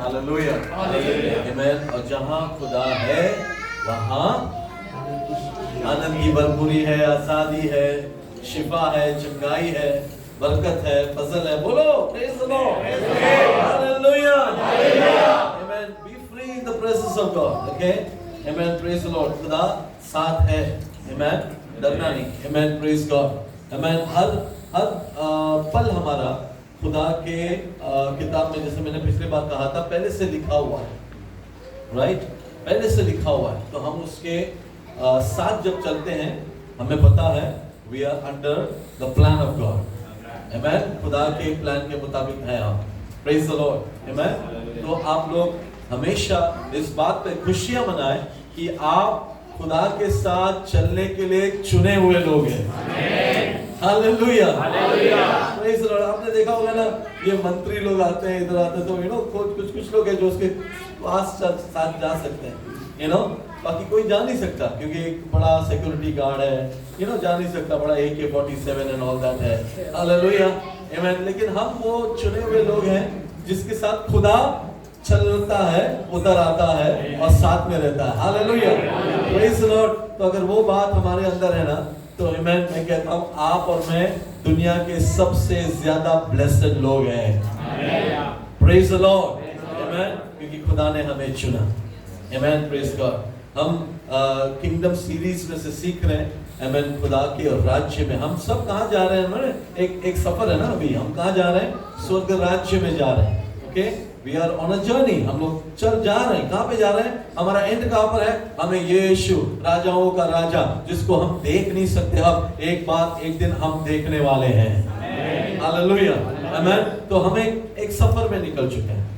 Hallelujah आमीन। और जहाँ खुदा है वहाँ आनंद की भरपूरी है, आजादी है, शिफा है, चंगाई है, बरकत है, फजल है। बोलो praise the Lord, hallelujah amen. Be free in the presence of God, okay amen. Praise the Lord. खुदा साथ है, आमीन, डरना नहीं, आमीन। प्रेज गॉड आमीन। हर पल हमारा खुदा के किताब में, जैसे मैंने पिछली बार कहा था, पहले से लिखा हुआ है, राइट, पहले से लिखा हुआ है। तो हम उसके साथ जब चलते हैं, हमें पता है we are under the plan of God, आमीन। खुदा के प्लान के मुताबिक है हम, प्रेज द लॉर्ड, आमीन। तो आप लोग हमेशा इस बात पे खुशियां मनाएं कि आप खुदा के साथ चलने के लिए चुने हुए लोग हैं, हालेलुया प्रेज द लॉर्ड। आपने देखा होगा ना, ये मंत्री लोग आते हैं, इधर आते हैं, तो यू नो कुछ लोग हैं जो उसके पास साथ जा सकते हैं, यू नो, बाकी कोई जा नहीं सकता, क्योंकि एक बड़ा सिक्योरिटी गार्ड है, यू नो, जा नहीं सकता, बड़ा AK-47 एंड ऑल दैट है, हालेलुया आमीन। लेकिन हम वो चुने हुए लोग हैं जिसके साथ खुदा चलता है, उतर आता है और साथ में रहता है, हालेलुया प्रेज द लॉर्ड। तो अगर वो बात हमारे अंदर है ना, तो आमीन, मैं कहता हूँ आप और मैं दुनिया के सबसे ज्यादा ब्लेस्ड लोग हैं, प्रेज द लॉर्ड आमीन, क्योंकि खुदा ने हमें चुना, आमीन। Praise God. हम किंगडम सीरीज में से सीख रहे हैं, आमीन, खुदा के राज्य में। हम सब कहाँ जा रहे हैं? एक सफर है ना, अभी हम कहाँ जा रहे हैं? स्वर्ग राज्य में जा रहे हैं, okay. We are on a journey, हम लोग चल जा रहे हैं। कहाँ पे जा रहे हैं? हमारा एंड कहाँ पर है? हमें यीशु, राजाओं का राजा, जिसको हम देख नहीं सकते, अब एक दिन हम देखने वाले हैं, हालेलुया आमीन। तो हम एक सफर में निकल चुके हैं।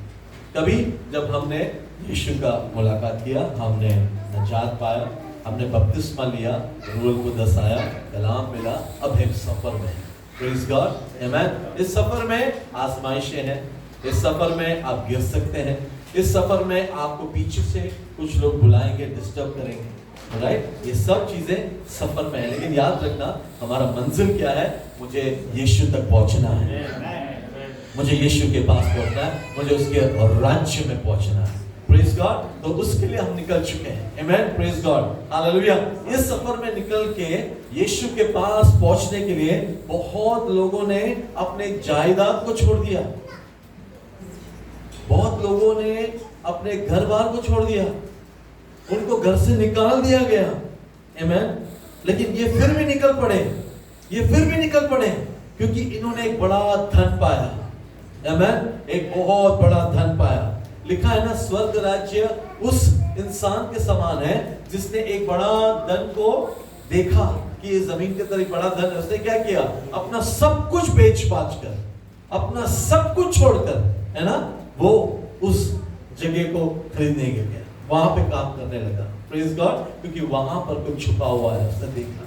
कभी जब हमने यीशु का मुलाकात किया, हमने नजात पाया, हमने बपतिस्मा लिया, रूह को दसाया, कलाम मिला, अब एक सफर में, प्रेज गॉड आमीन। इस सफर में आजमाइशें हैं, इस सफर में आप गिर सकते हैं, इस सफर में आपको पीछे से कुछ लोग बुलाएंगे, डिस्टर्ब करेंगे, राइट। ये सब चीजें सफर में है, लेकिन याद रखना हमारा मंजिल क्या है? मुझे यीशु तक पहुंचना है, मुझे यीशु के पास पहुंचना है, मुझे उसके राज्य में पहुंचना है, प्रेज गॉड। तो उसके लिए हम निकल चुके हैं, आमीन, प्रेज गॉड, हालेलुया। इस सफर में निकल के यीशु के पास पहुंचने के लिए बहुत लोगों ने अपने जायदाद को छोड़ दिया, बहुत लोगों ने अपने घर बार को छोड़ दिया, उनको घर से निकाल दिया गया, आमीन। लेकिन ये फिर भी निकल पड़े, क्योंकि इन्होंने एक बड़ा धन पाया, आमीन, एक बहुत बड़ा धन पाया। लिखा है ना, स्वर्ग राज्य उस इंसान के समान है जिसने एक बड़ा धन को देखा कि ये जमीन के तरह बड़ा धन है। उसने क्या किया? अपना सब कुछ बेच बाच कर, अपना सब कुछ छोड़कर, है ना, वो उस जगह को खरीदने के गया, वहां पे काम करने लगा, प्रेज गॉड, क्योंकि वहां पर कुछ छुपा हुआ है, उसने देखा,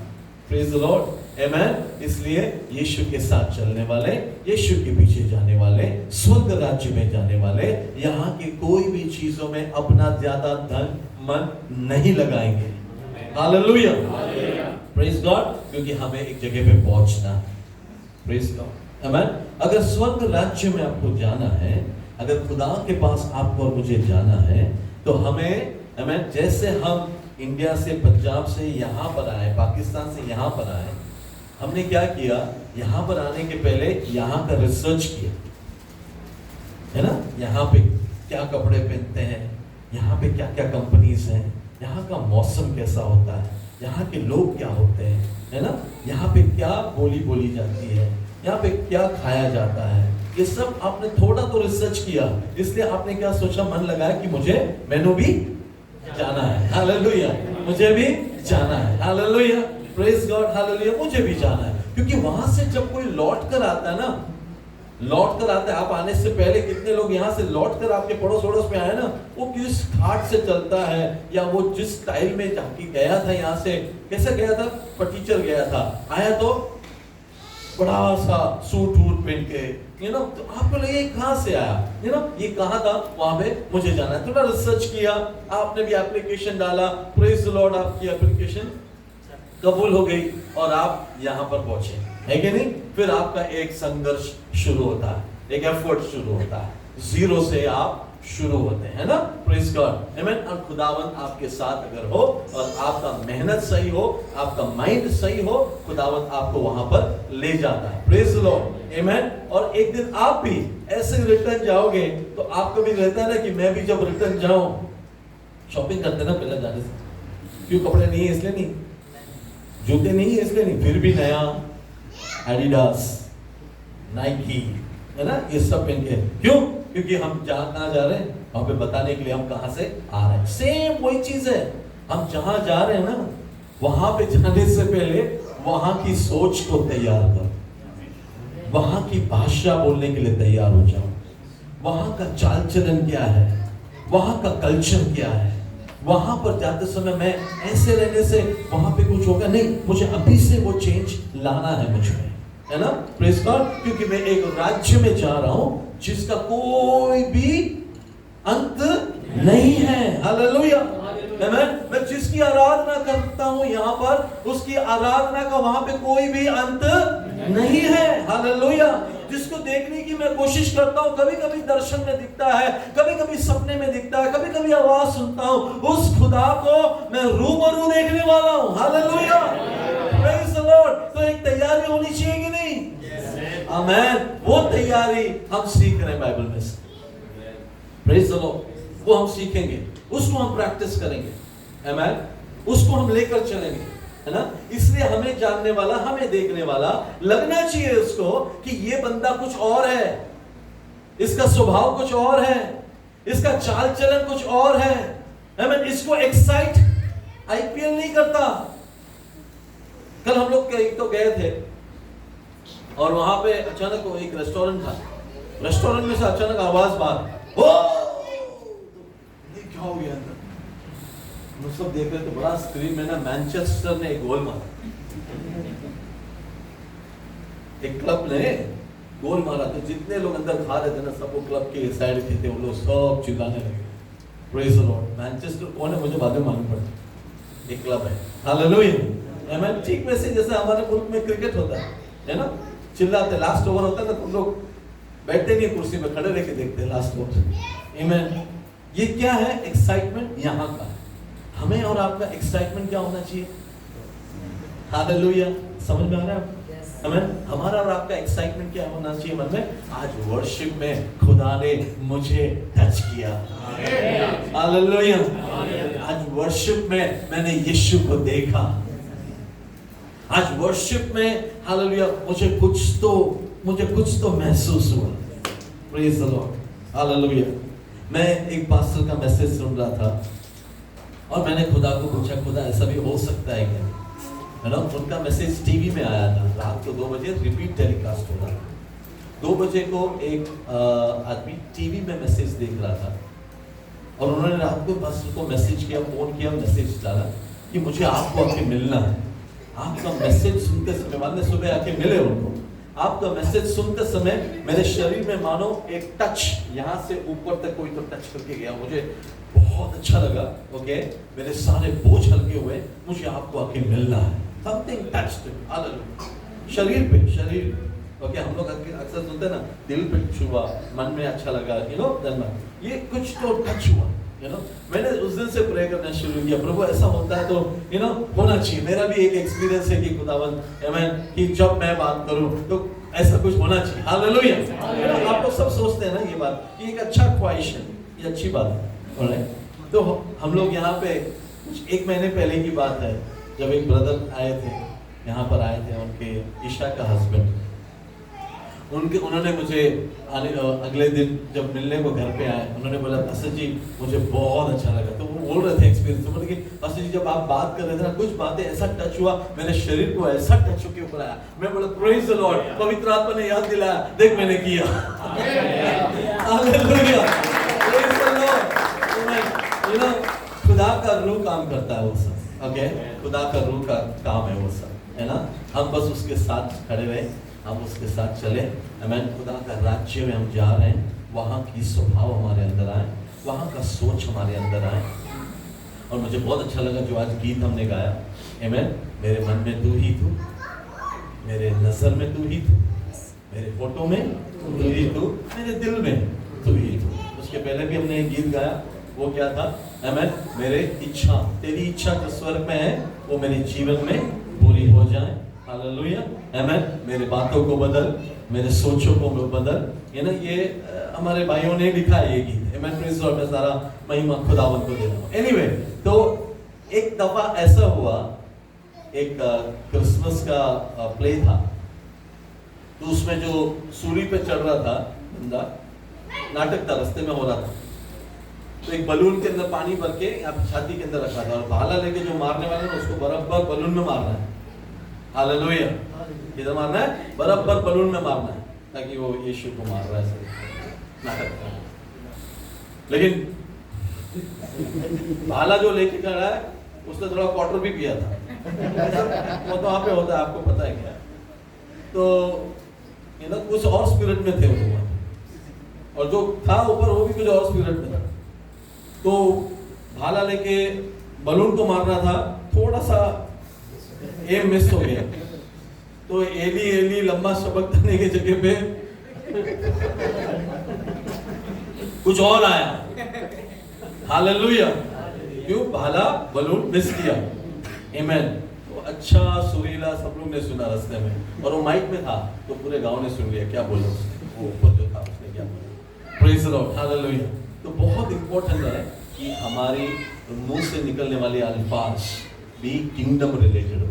प्रेज द लॉर्ड आमीन। इसलिए यीशु के साथ चलने वाले, यीशु के पीछे जाने वाले, स्वर्ग राज्य में जाने वाले, यहाँ की कोई भी चीजों में अपना ज्यादा धन मन नहीं लगाएंगे, हालेलुया प्रेज गॉड, क्योंकि हमें एक जगह पे पहुंचना है, प्रेज गॉड आमीन। अगर स्वर्ग राज्य में आपको जाना है, अगर खुदा के पास आपको और मुझे जाना है, तो हमें आमीन, जैसे हम इंडिया से, पंजाब से यहाँ पर आए, पाकिस्तान से यहाँ पर आए, हमने क्या किया? यहाँ पर आने के पहले यहाँ का रिसर्च किया, है ना, यहाँ पे क्या कपड़े पहनते हैं, यहाँ पे क्या क्या कंपनीज हैं, यहाँ का मौसम कैसा होता है, यहाँ के लोग क्या होते हैं, है ना, यहाँ पे क्या बोली जाती है, यहाँ पे क्या खाया जाता है, ये सब आपने थोड़ा तो रिसर्च किया। इसलिए आपने क्या सोचा? मन लगाया कि मैंने भी जाना है, हालेलुया, मुझे भी जाना है, हालेलुया प्रेज गॉड, हालेलुया, मुझे भी जाना है। क्योंकि वहां से जब कोई लौट कर आता है ना, आप आने से पहले कितने लोग यहाँ से लौट कर आपके पड़ोस में आए ना, वो किस घाट से चलता है, या वो जिस स्टाइल में जाके गया था, यहाँ से कैसे गया था, फटीचर गया था, आया तो बड़ा सा सूट वूट पहन के, यू नो, तो आपको लगे कहाँ से आया, यू नो, ये कहाँ था, वहां पे मुझे जाना है। थोड़ा रिसर्च किया, आपने भी एप्लीकेशन डाला, प्रेज द लॉर्ड, आपकी एप्लीकेशन कबूल हो गई और आप यहाँ पर पहुंचे, है कि नहीं? फिर आपका एक संघर्ष शुरू होता है, एक एफर्ट शुरू होता है, जीरो से आप शुरू होते हैं ना, प्रेज गॉड, आमेन। और खुदावंद आपके साथ अगर हो और आपका मेहनत सही हो, आपका माइंड सही हो, खुदावंद आपको वहां पर ले जाता है, प्रेज द लॉर्ड, आमेन। और एक दिन आप भी ऐसे रिटर्न जाओगे तो आपको भी रहता है ना कि मैं भी जब रिटर्न जाऊं, शॉपिंग करते ना पहले जाने से, क्यों कपड़े नहीं है इसलिए नहीं, जूते नहीं है इसलिए नहीं, फिर भी नया एडिडास, नाइकी, है ना, ये सब पहन के, क्यों? क्योंकि हम कहाँ जा रहे हैं, वहां पे बताने के लिए हम कहां से आ रहे हैं। सेम वही चीज है, हम जहां जा रहे हैं ना, वहां पे जाने से पहले वहां की सोच को तैयार करो, वहां की भाषा बोलने के लिए तैयार हो जाओ, वहां का चाल चलन क्या है, वहां का कल्चर क्या है, वहां पर जाते समय मैं ऐसे रहने से वहां पे कुछ होगा नहीं, मुझे अभी से वो चेंज लाना है मुझ में, है ना, प्रेज गॉड। क्योंकि मैं एक राज्य में जा रहा हूं जिसका कोई भी अंत नहीं है, हालेलुया, मैं जिसकी आराधना करता हूं यहाँ पर, उसकी आराधना का वहां पे कोई भी अंत नहीं है, हालेलुया। जिसको देखने की मैं कोशिश करता हूँ, कभी कभी दर्शन में दिखता है, कभी कभी सपने में दिखता है, कभी कभी आवाज सुनता हूँ, उस खुदा को मैं रूबरू देखने वाला हूँ, हालेलुया, प्रेज द लॉर्ड। तो एक तैयारी होनी चाहिए कि नहीं, आमेन। वो तैयारी हम सीख रहे हैं बाइबल में से, प्रेज द लॉर्ड। वो हम सीखेंगे, उसको हम प्रैक्टिस करेंगे, आमेन, उसको हम लेकर चलेंगे, है ना। इसलिए हमें जानने वाला, हमें देखने वाला लगना चाहिए उसको कि ये बंदा कुछ और है, इसका स्वभाव कुछ और है, इसका चाल चलन कुछ और है, आमेन। इसको एक्साइट आईपीएल नहीं करता। कल हम लोग तो गए थे और वहां पे अचानक वो एक रेस्टोरेंट था, रेस्टोरेंट में से अचानक आवाज बाहर, क्या हो गया अंदर, हम सब देख रहे तो बड़ा स्क्रीन में ना मैनचेस्टर ने एक गोल मारा, एक क्लब ने गोल मारा, तो जितने लोग अंदर खा रहे थे ना, सब वो क्लब के साइड के थे, वो लोग सब चिल्लाने लगे, प्रेज द लॉर्ड। मैनचेस्टर कौन है मुझे बाद में मालूम पड़ा, एक क्लब है, हालेलुया, आमेन। ठीक वैसे जैसे हमारे मुल्क में क्रिकेट होता है ना, चिल्लाते, लास्ट ओवर होता है ना, तुम लोग बैठते नहीं कुर्सी में, खड़े रह के देखते हैं लास्ट ओवर, आमेन। ये क्या है, एक्साइटमेंट यहाँ का। हमें और आपका एक्साइटमेंट क्या होना चाहिए, हालेलुया, समझ में आ रहा है आपको, आमेन। हमारा और आपका एक्साइटमेंट क्या होना चाहिए मन में, आज वर्शिप में खुदा ने मुझे टच किया, हालेलुया, आज वर्शिप में मैंने यीशु को देखा, आज वर्शिप में, हालेलुया, मुझे कुछ तो महसूस हुआ, प्रेज द लॉर्ड, हालेलुया। मैं एक पास्टर का मैसेज सुन रहा था और मैंने खुदा को पूछा, खुदा ऐसा भी हो सकता है क्या, है ना। उनका मैसेज टीवी में आया था, रात को 2 बजे रिपीट टेलीकास्ट हो रहा था। 2 बजे को एक आदमी टीवी में मैसेज देख रहा था और उन्होंने रात को पास्टर को मैसेज किया, फोन किया, मैसेज डाला कि मुझे आपको आके मिलना है। आपका मैसेज सुनते समय, बाद में सुबह आके मिले उनको, आपका मैसेज सुनते समय मेरे शरीर में मानो एक टच, यहाँ से ऊपर तक कोई तो टच करके गया, मुझे बहुत अच्छा लगा, ओके, मेरे सारे बोझ हल्के हुए, मुझे आपको आके मिलना है, समथिंग टच्ड, हालेलुया, शरीर पे, शरीर, ओके। हम लोग अक्सर सुनते हैं ना, दिल पे छुआ, मन में अच्छा लगा, यू नो, ये कुछ तो टच हुआ, यू नो। मैंने उस दिन से प्रे करना शुरू किया, प्रभु ऐसा होता है तो यू नो होना चाहिए। मेरा भी एक एक्सपीरियंस है कि खुदावंद, आमेन, कि जब मैं बात करूं तो ऐसा कुछ होना चाहिए, हालेलुया। आप लोग सब सोचते हैं ना ये बात, ये एक अच्छा ख्वाहिश है, ये अच्छी बात है, ऑलराइट। तो हम लोग यहाँ पे कुछ 1 महीने पहले की बात है, जब एक ब्रदर आए थे, यहाँ पर आए थे, उनके ईशा का हस्बैंड, उन्होंने मुझे अगले दिन जब मिलने को घर पे आए, उन्होंने बोला, पास्टर जी मुझे बहुत अच्छा लगा। तो वो बोल रहे थे एक्सपीरियंस, तो बोले कि पास्टर जी जब आप बात कर रहे थे ना, कुछ बातें ऐसा टच हुआ, मेरे शरीर को ऐसा टच के ऊपर आया। मैं बोला, प्रेज द लॉर्ड, पवित्र आत्मा ने याद दिलाया, देख मैंने किया, hallelujah, praise the Lord. You know, खुदा का रूह काम करता है वो सब, ओके, खुदा का रूह का काम है वो सब, है ना। हम बस उसके साथ खड़े रहे, हम उसके साथ चले, आमेन। खुदा का राज्य में हम जा रहे हैं, वहाँ की स्वभाव हमारे अंदर आए, वहाँ का सोच हमारे अंदर आए। और मुझे बहुत अच्छा लगा जो आज गीत हमने गाया, आमेन। मेरे मन में तू ही तू, मेरे नजर में तू ही तू, मेरे फोटो में तू ही तू, मेरे दिल में तू ही तू। उसके पहले भी हमने एक गीत गाया, वो क्या था? आमेन। मेरे इच्छा, तेरी इच्छा जो स्वर्ग में है वो मेरे जीवन में पूरी हो जाए। हालेलुया, आमेन। मेरे बातों को बदल, मेरे सोचों को बदल। ये ना, ये हमारे भाइयों ने लिखा है ये गीत। आमेन, प्रेज़ गॉड। मैं सारा महिमा खुदावंद को दे रहा हूँ। एनीवे, तो एक दफा ऐसा हुआ, एक क्रिसमस का प्ले था, तो उसमें जो सूली पे चढ़ रहा था बंदा, नाटक था, रास्ते में हो रहा था, तो एक बलून के अंदर पानी भर के यहाँ छाती के अंदर रखा था, और भाला लेके जो मारने वाला है उसको बराबर बलून में मारना है। हालेलुया, किधर मारना है? बराबर बलून में मारना है, ताकि वो यीशु को मार रहा है। नाटक था, लेकिन भाला जो लेके खड़ा है उसने थोड़ा क्वार्टर भी पिया था। वो तो वहाँ पे होता है, आपको पता है क्या? तो ये ना कुछ और स्पिरिट में थे वो लोग, और जो था ऊपर वो भी कुछ और स्पिरिट में था। तो भाला लेके बलून को मार रहा था, थोड़ा सा एम मिस हो गया, तो एली एली लंबा शब्द करने की जगह पे कुछ और आया। हालेलुया, क्यों? भाला बलून मिस किया। आमेन। तो अच्छा सुरीला सब लोग ने सुना रास्ते में, और वो माइक में था तो पूरे गांव ने सुन लिया क्या बोला उसने, वो ऊपर जो था उसने क्या बोला। Praise the Lord, hallelujah. तो बहुत इंपॉर्टेंट है कि हमारे मुंह से निकलने वाले अल्फाज भी किंगडम रिलेटेड हो,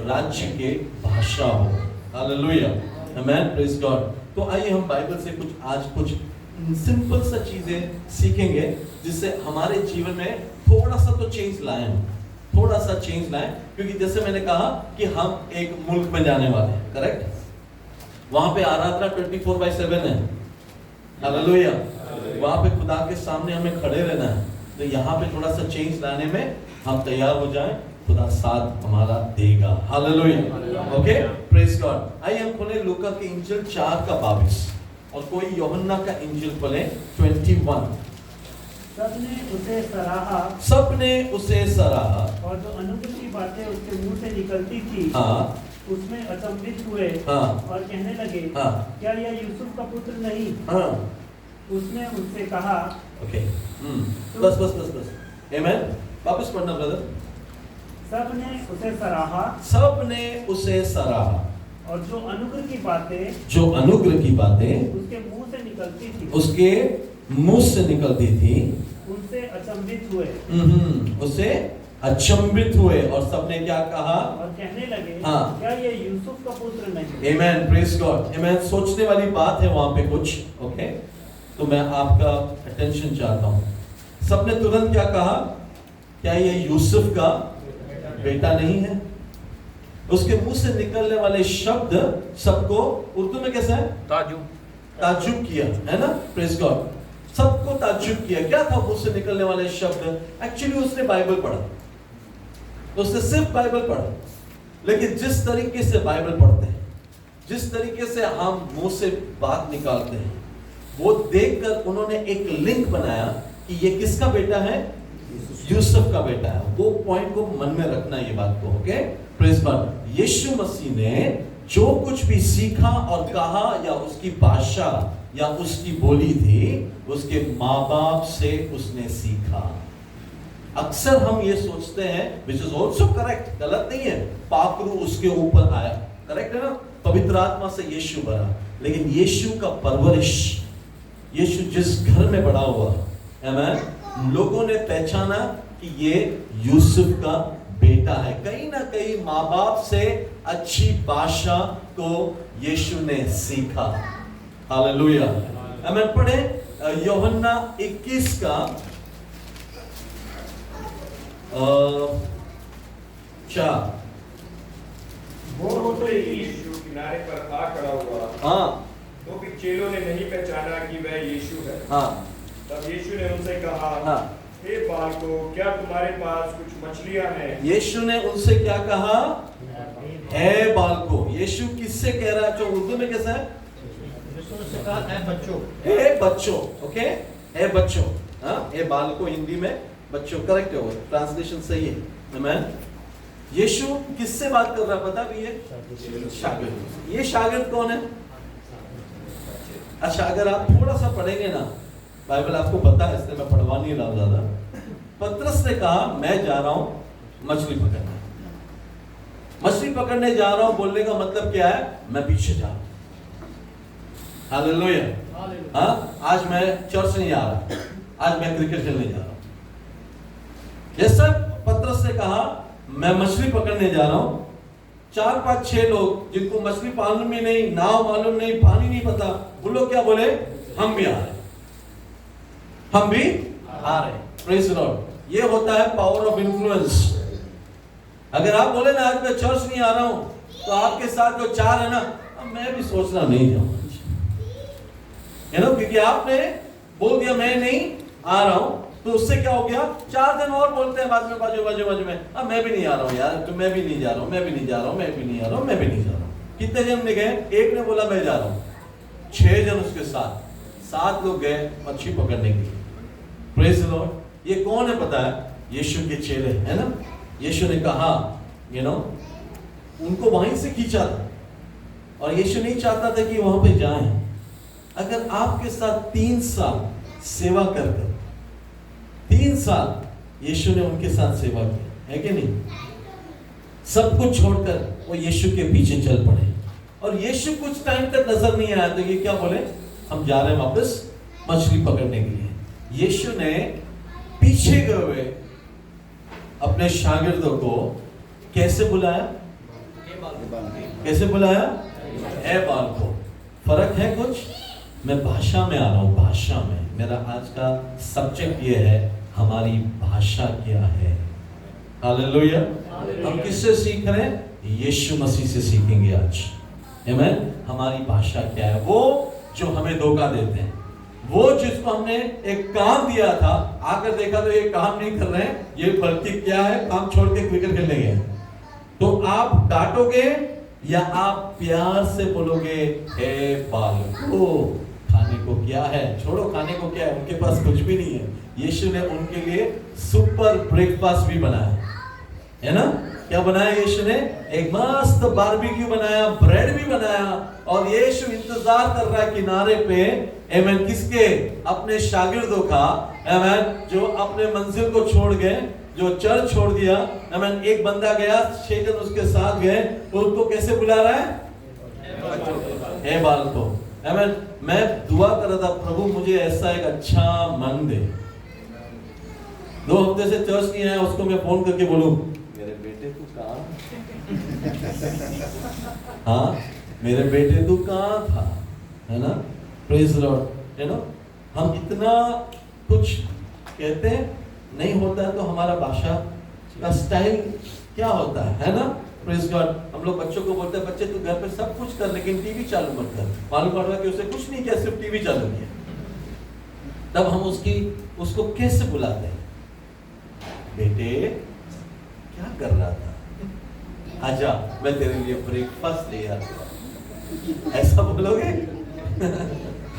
राज्य के भाषा हो। Hallelujah, amen, praise God. तो आइए हम बाइबल से कुछ सिंपल सा चीजें सीखेंगे, जिससे हमारे जीवन में थोड़ा सा तो चेंज लाएं, थोड़ा सा चेंज लाएं। क्योंकि जैसे मैंने कहा कि हम एक मुल्क में जाने वाले हैं, करेक्ट? वहां पे आराधना 24/7 है। हालेलुया, वहां पे खुदा के सामने हमें खड़े रहना है। तो यहाँ पे थोड़ा सा चेंज लाने में हम तैयार हो जाएं, खुदा साथ हमारा देगा। Hallelujah, okay, praise God. आइए हम खोलें लूका के इंजिल 4:22, और कोई यूहन्ना का इंजिल खोलें 21। सबने उसे सराहा, सबने उसे सराहा, और जो अनुग्रह की बातें उसके मुंह से निकलती थी, हाँ, उसमें अचंभित हुए, हाँ, और कहने लगे, हाँ, क्या यह यूसुफ का पुत्र नहीं? हाँ, उसने उनसे कहा, ओके, बस बस बस बस, आमेन। वापस पढ़ना ब्रदर। सबने उसे सराहा, सबने उसे सराहा, और जो अनुग्रह की बातें, जो अनुग्रह की बातें उसके मुंह से निकलती थी, उसके मुंह से निकलती थी, उनसे अचंभित हुए, उसे अचंभित हुए, और सबने क्या कहा? और कहने लगे, हाँ, क्या ये यूसुफ का पुत्र नहीं? आमेन, प्रेज गॉड, आमेन। सोचने वाली बात है वहां पे कुछ, ओके। तो मैं आपका अटेंशन चाहता हूँ। सबने तुरंत क्या कहा? क्या ये यूसुफ का बेटा नहीं है? उसके मुंह से निकलने वाले शब्द सबको उर्दू में कैसा है? ताज्जुब किया, है ना? प्रेज गॉड, सबको ताज्जुब किया। क्या था मुंह से निकलने वाले शब्द? एक्चुअली उसने बाइबल पढ़ा, उसने सिर्फ बाइबल पढ़ा, लेकिन जिस तरीके से बाइबल पढ़ते हैं, जिस तरीके से हम मुंह से बात निकालते हैं, वो देखकर उन्होंने एक लिंक बनाया कि ये किसका बेटा है? यूसुफ का बेटा है। वो पॉइंट को मन में रखना, ये बात को, okay? Praise God. Yeshu Masih ने जो कुछ भी सीखा और कहा, या उसकी भाषा या उसकी बोली थी, उसके माँ बाप से उसने सीखा। अक्सर हम ये सोचते हैं, विच इज ऑल्सो करेक्ट, गलत नहीं है, पाकरू उसके ऊपर आया, करेक्ट है ना? पवित्र आत्मा से यीशु भरा, लेकिन यीशु का परवरिश, यीशु जिस घर में बड़ा हुआ, आमेन, लोगों ने पहचाना कि ये यूसुफ का बेटा है। कहीं ना कहीं माँ बाप से अच्छी भाषा को यीशु ने सीखा। हालेलुया, आमेन। पढ़े यूहन्ना 21 का 4। वो तो यीशु किनारे पर आ खड़ा हुआ, हाँ, तो भी चेलों ने नहीं पहचाना कि वह यीशु है। हाँ, तब यीशु ने उनसे कहा, हाँ, हे बालकों, क्या तुम्हारे पास कुछ मछलियां हैं? यीशु ने उनसे क्या कहा? है बालकों। यीशु किससे कह रहा है? जो उर्दू में कैसा है? है बच्चों, ओके, है बच्चों, हाँ, है बालकों हिंदी में बच्चों, करेक्ट है, वो ट्रांसलेशन सही है, आमेन। यीशु किससे बात कर रहा है पता भी है? शागिर्द। ये शागिर्द कौन है? अच्छा, अगर आप थोड़ा सा पढ़ेंगे ना, बाइबल आपको पता है, इसलिए मैं पढ़वा नहीं रहा ज्यादा। पतरस ने कहा मैं जा रहा हूं मछली पकड़ने। मछली पकड़ने जा रहा हूं बोलने का मतलब क्या है? मैं पीछे जा रहा हूं। हालेलुया। हाँ, आज मैं चर्च नहीं जा रहा, आज मैं क्रिकेट खेलने जा रहा हूं। जैसा पतरस ने कहा मैं मछली पकड़ने जा रहा हूं, 4, 5, 6 लोग जिनको मछली पालन में नहीं, नाव मालूम नहीं, पानी नहीं पता, वो लोग क्या बोले? हम भी आ रहे, हम भी आ रहे। Praise the Lord. ये होता है पावर ऑफ इन्फ्लुएंस। अगर आप बोले ना आज मैं चर्च नहीं आ रहा हूं, तो आपके साथ जो 4 है ना, मैं भी सोचना नहीं जाऊंगा, क्योंकि आपने बोल दिया मैं नहीं आ रहा हूं, तो उससे क्या हो गया? 4 दिन और बोलते हैं बाद में, बाजू में, अब मैं भी नहीं आ रहा हूं यार, तो मैं भी नहीं जा रहा हूं, मैं भी नहीं जा रहा हूं, मैं भी नहीं आ रहा हूं, मैं भी नहीं जा रहा हूं। कितने जन ने गए? एक ने बोला मैं जा रहा हूं, 6 जन उसके साथ, 7 लोग गए मच्छी पकड़ने के लिए। Praise the Lord. ये कौन है पता है? यीशु के चेले, है ना। यीशु ने कहा उनको वहीं से खींचा था, और यीशु नहीं चाहता था कि वहां पे जाएं। अगर आपके साथ 3 साल सेवा कर 3 साल यीशु ने उनके साथ सेवा की, है कि नहीं? सब कुछ छोड़कर वो यीशु के पीछे चल पड़े, और यीशु कुछ टाइम तक नजर नहीं आया, तो ये क्या बोले? हम जा रहे हैं वापस मछली पकड़ने के लिए। यीशु ने पीछे गए हुए अपने शागिर्दों को कैसे बुलाया? कैसे बुलाया? ए बालकों। फर्क है कुछ? मैं भाषा में आ रहा हूं, भाषा में। मेरा आज का सब्जेक्ट ये है, हमारी भाषा क्या है। हालेलुया। हम किससे सीख रहे हैं? यीशु मसीह से सीखेंगे आज। आमीन। हमारी भाषा क्या है? वो जो हमें धोखा देते हैं, वो जिसको हमने एक काम दिया था, आकर देखा तो ये काम नहीं कर रहे हैं, ये बल्कि क्या है? काम छोड़ के क्रिकेट खेलने गए। तो आप डांटोगे या आप प्यार से बोलोगे ए बालको, खाने को क्या है? छोड़ो खाने को क्या है, उनके पास कुछ भी नहीं है। यीशु ने उनके लिए सुपर ब्रेकफास्ट भी बनाया, है ना। क्या बनाया यीशु ने? एक मस्त बारबेक्यू बनाया, ब्रेड भी बनाया, और यीशु इंतजार कर रहा है किनारे पे, आमीन, किसके? अपने शागिर्दों का, आमीन, जो अपने मंजिल को छोड़ गए, जो चर्च छोड़ दिया। आमीन। एक बंदा गया, 6 जन उसके साथ गए, तो उनको कैसे बुला रहा है? ए बालको। आमीन। मैं दुआ कर रहा था, प्रभु मुझे ऐसा एक अच्छा मन दे। 2 हफ्ते से चर्च नहीं आया, उसको मैं फोन करके बोलूं मेरे बेटे तू कहाँ? हाँ, मेरे बेटे तू कहाँ था, है ना। Praise the Lord. You know, हम इतना कुछ कहते हैं, नहीं होता है तो हमारा भाषा का स्टाइल क्या होता है ना। Praise God. हम लोग बच्चों को बोलते हैं बच्चे तू घर पे सब कुछ कर, लेकिन टीवी चालू मत कर। मालूम पड़ रहा है कि उसे कुछ नहीं किया, सिर्फ टीवी चालू किया। तब हम उसको कैसे बुलाते हैं? बेटे क्या कर रहा था? आजा, मैं तेरे लिए ब्रेकफास्ट ले आता हूं। ऐसा बोलोगे?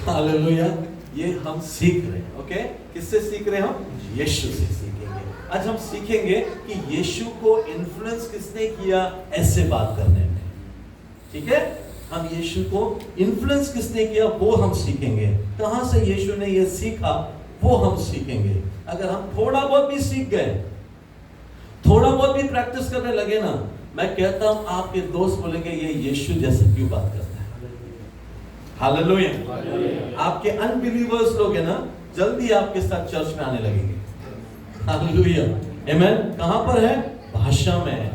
हालेलुया। ये हम सीख रहे हैं। ओके, किससे सीख रहे हैं हम? यीशु से सीखेंगे। आज हम सीखेंगे कि यीशु को इन्फ्लुएंस किसने किया ऐसे बात करने में। ठीक है, हम यीशु को इन्फ्लुएंस किसने किया वो हम सीखेंगे। कहां से यीशु ने ये सीखा वो हम सीखेंगे। अगर हम थोड़ा बहुत भी सीख गए, थोड़ा बहुत भी प्रैक्टिस करने लगे ना, मैं कहता हूं आपके दोस्त बोलेंगे ये यीशु जैसे क्यों बात करता है। हालेलुया। आपके अनबिलीवर्स लोग है ना, जल्दी आपके साथ चर्च में आने लगेंगे। हालेलुया। आमीन। कहां पर है? भाषा में है,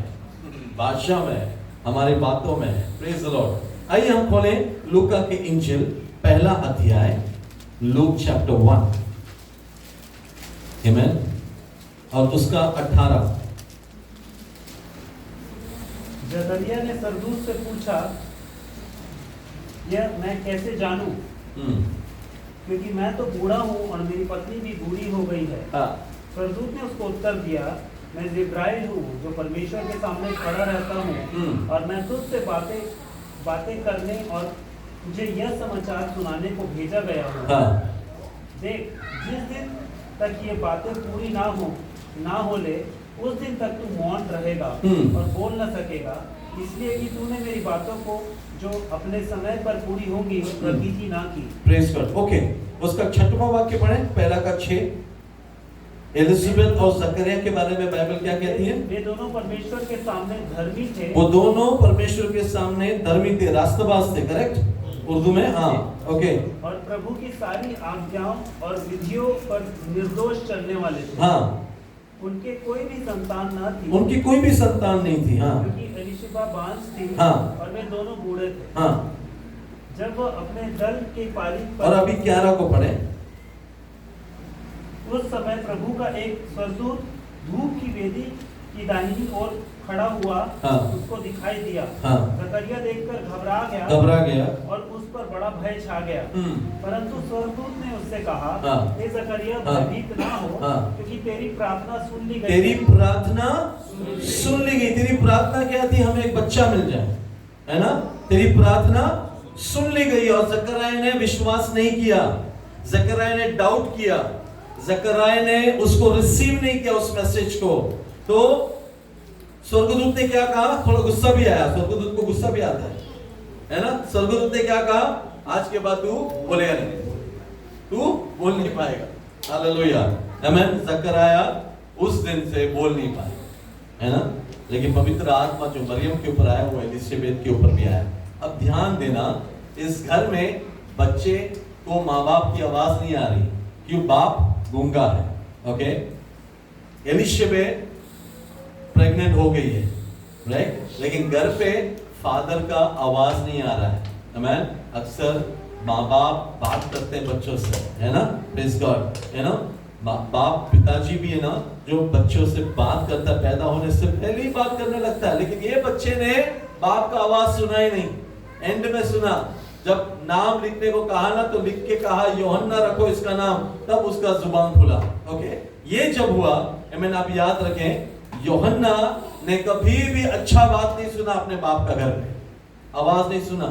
भाषा में है, हमारी बातों में है। Praise the Lord. आइए हम खोलें लूका के इंजिल, पहला अध्याय, लूक चैप्टर 1, आमीन, और उसका 18। जकरिया ने सरदूत से पूछा, यह मैं कैसे जानूं, क्योंकि मैं तो बूढ़ा हूँ और मेरी पत्नी भी बूढ़ी हो गई है। सरदूत ने उसको उत्तर दिया, मैं जिब्राइल हूँ जो परमेश्वर के सामने खड़ा रहता हूँ, और मैं तुझसे बातें करने और तुझे यह समाचार सुनाने को भेजा गया हूँ। देख, जिस दिन तक ये बातें पूरी ना हो ले, उस दिन तक तू मौन रहेगा और बोल न सकेगा, इसलिए कि तूने मेरी बातों को जो अपने समय पर पूरी होंगी प्रतीति ना की। Praise God. ओके, उसका 6वां वाक्य पढ़ें, पहला का 6। एलिजाबेथ और जकरिया के बारे में बाइबल क्या कहती है? वे दोनों परमेश्वर के सामने धर्मी थे। वो दोनों परमेश्वर के सामने धर्मी थे, रास्तबाज थे, करेक्ट उर्दू में? हाँ, ओके। और प्रभु की सारी आज्ञाओं और विधियों पर निर्दोष चलने वाले थे। हाँ, उनके कोई भी संतान न थी। उनकी कोई भी संतान नहीं थी। हाँ, क्योंकि एलिशबा बांझ थी। हाँ, और वे दोनों बूढ़े थे। हाँ। जब वह अपने दल के पारी पर, और अभी 11 को पढ़े। उस समय प्रभु का एक स्वर्गदूत धूप की वेदी की दाहिनी ओर खड़ा हुआ, हाँ, उसको दिखाई दिया। हाँ, जकरिया देखकर घबरा गया और उस पर बड़ा भय छा गया। परंतु स्वर्गदूत ने उससे कहा, हाँ, हे जकरिया, हाँ, भयभीत ना हो, हाँ, क्योंकि तेरी प्रार्थना सुन ली गई। तेरी प्रार्थना सुन ली गई। तेरी प्रार्थना क्या थी? हमें एक बच्चा मिल जाए, है ना? तेरी प्रार्थना सुन ली गई। और जकरिया ने विश्वास नहीं किया, जकरिया ने डाउट किया, जकरिया ने उसको रिसीव नहीं किया उस मैसेज को। तो स्वर्गदूत ने क्या कहा? थोड़ा गुस्सा भी आया, स्वर्गदूत को गुस्सा भी आता है ना? स्वर्गदूत ने क्या कहा? आज के बाद तू बोलेगा नहीं, तू बोल नहीं पाएगा। हालेलुया, आमेन। जकरिया उस दिन से बोल नहीं पाए, है ना? लेकिन पवित्र आत्मा जो मरियम के ऊपर आया वो एलिजाबेथ के ऊपर भी आया। अब ध्यान देना, इस घर में बच्चे को माँ बाप की आवाज नहीं आ रही, क्यों? बाप गूंगा है। ओके, एलिजाबेथ प्रेग्नेंट हो गई है, राइट? लेकिन घर पे फादर का आवाज नहीं आ रहा है। आमेन। अक्सर माँ बाप बात करते हैं बच्चों से, है ना? प्रेज गॉड, है ना? बाप पिताजी भी है ना, जो बच्चों से बात करता है, पैदा होने से पहले ही बात करने लगता है। लेकिन ये बच्चे ने बाप का आवाज सुना ही नहीं। एंड में सुना, जब नाम लिखने को कहा ना, तो लिख के कहा यूहन्ना रखो इसका नाम, तब उसका जुबान खुला। ओके, ये जब हुआ, आमीन, आप याद रखें, यूहन्ना ने कभी भी अच्छा बात नहीं सुना अपने बाप का घर में, आवाज नहीं सुना।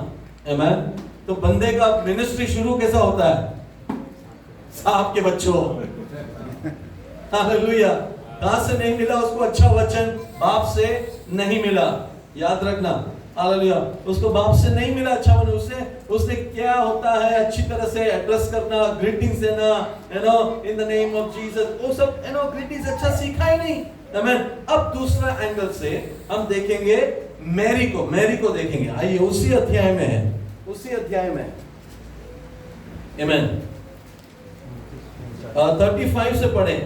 आमीन। तो बंदे का मिनिस्ट्री शुरू कैसा होता है? सांप के बच्चों। हालेलुया। कहां से नहीं मिला उसको अच्छा वचन? बाप से नहीं मिला, याद रखना। हालेलुया। उसको बाप से नहीं मिला अच्छा वचन। उसने क्या होता है, अच्छी तरह से एड्रेस करना, ग्रीटिंग्स देना, you know, in the name of Jesus, वो सब, यू नो, ग्रीटिंग्स अच्छा सीखा ही नहीं। आमीन। अब दूसरा एंगल से हम देखेंगे मैरी को देखेंगे। आइए, उसी अध्याय में है, उसी अध्याय में। आमीन। 35 से पढ़े।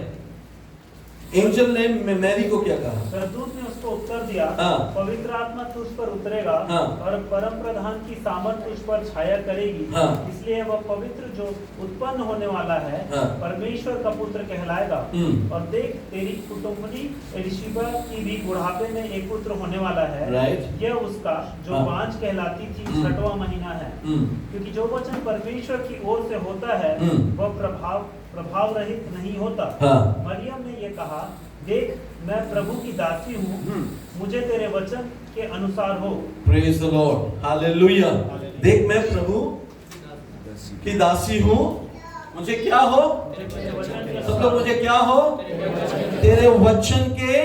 एंजल ने मैरी को क्या कहा? स्वर्गदूत ने उसको उत्तर दिया, हाँ, पवित्र आत्मा तुझ पर उतरेगा, हाँ, और परम प्रधान की सामर्थ तुझ पर छाया करेगी, हाँ, इसलिए वह पवित्र जो उत्पन्न होने वाला है, हाँ, परमेश्वर का पुत्र कहलाएगा। और देख, तेरी कुटुंबनी एलिशबा की भी बुढ़ापे में एक पुत्र होने वाला है। राइट। यह उसका जो हाँ, बांझ कहलाती थी 6वां महीना है, क्योंकि जो वचन परमेश्वर की ओर से होता है वह प्रभाव रहित नहीं होता। हाँ। मरियम ने यह कहा, देख, मैं प्रभु की दासी हूँ, मुझे तेरे वचन के अनुसार हो। Praise the Lord, hallelujah. देख, मैं प्रभु की दासी हूँ, मुझे क्या हो? तो मुझे क्या हो? तेरे वचन के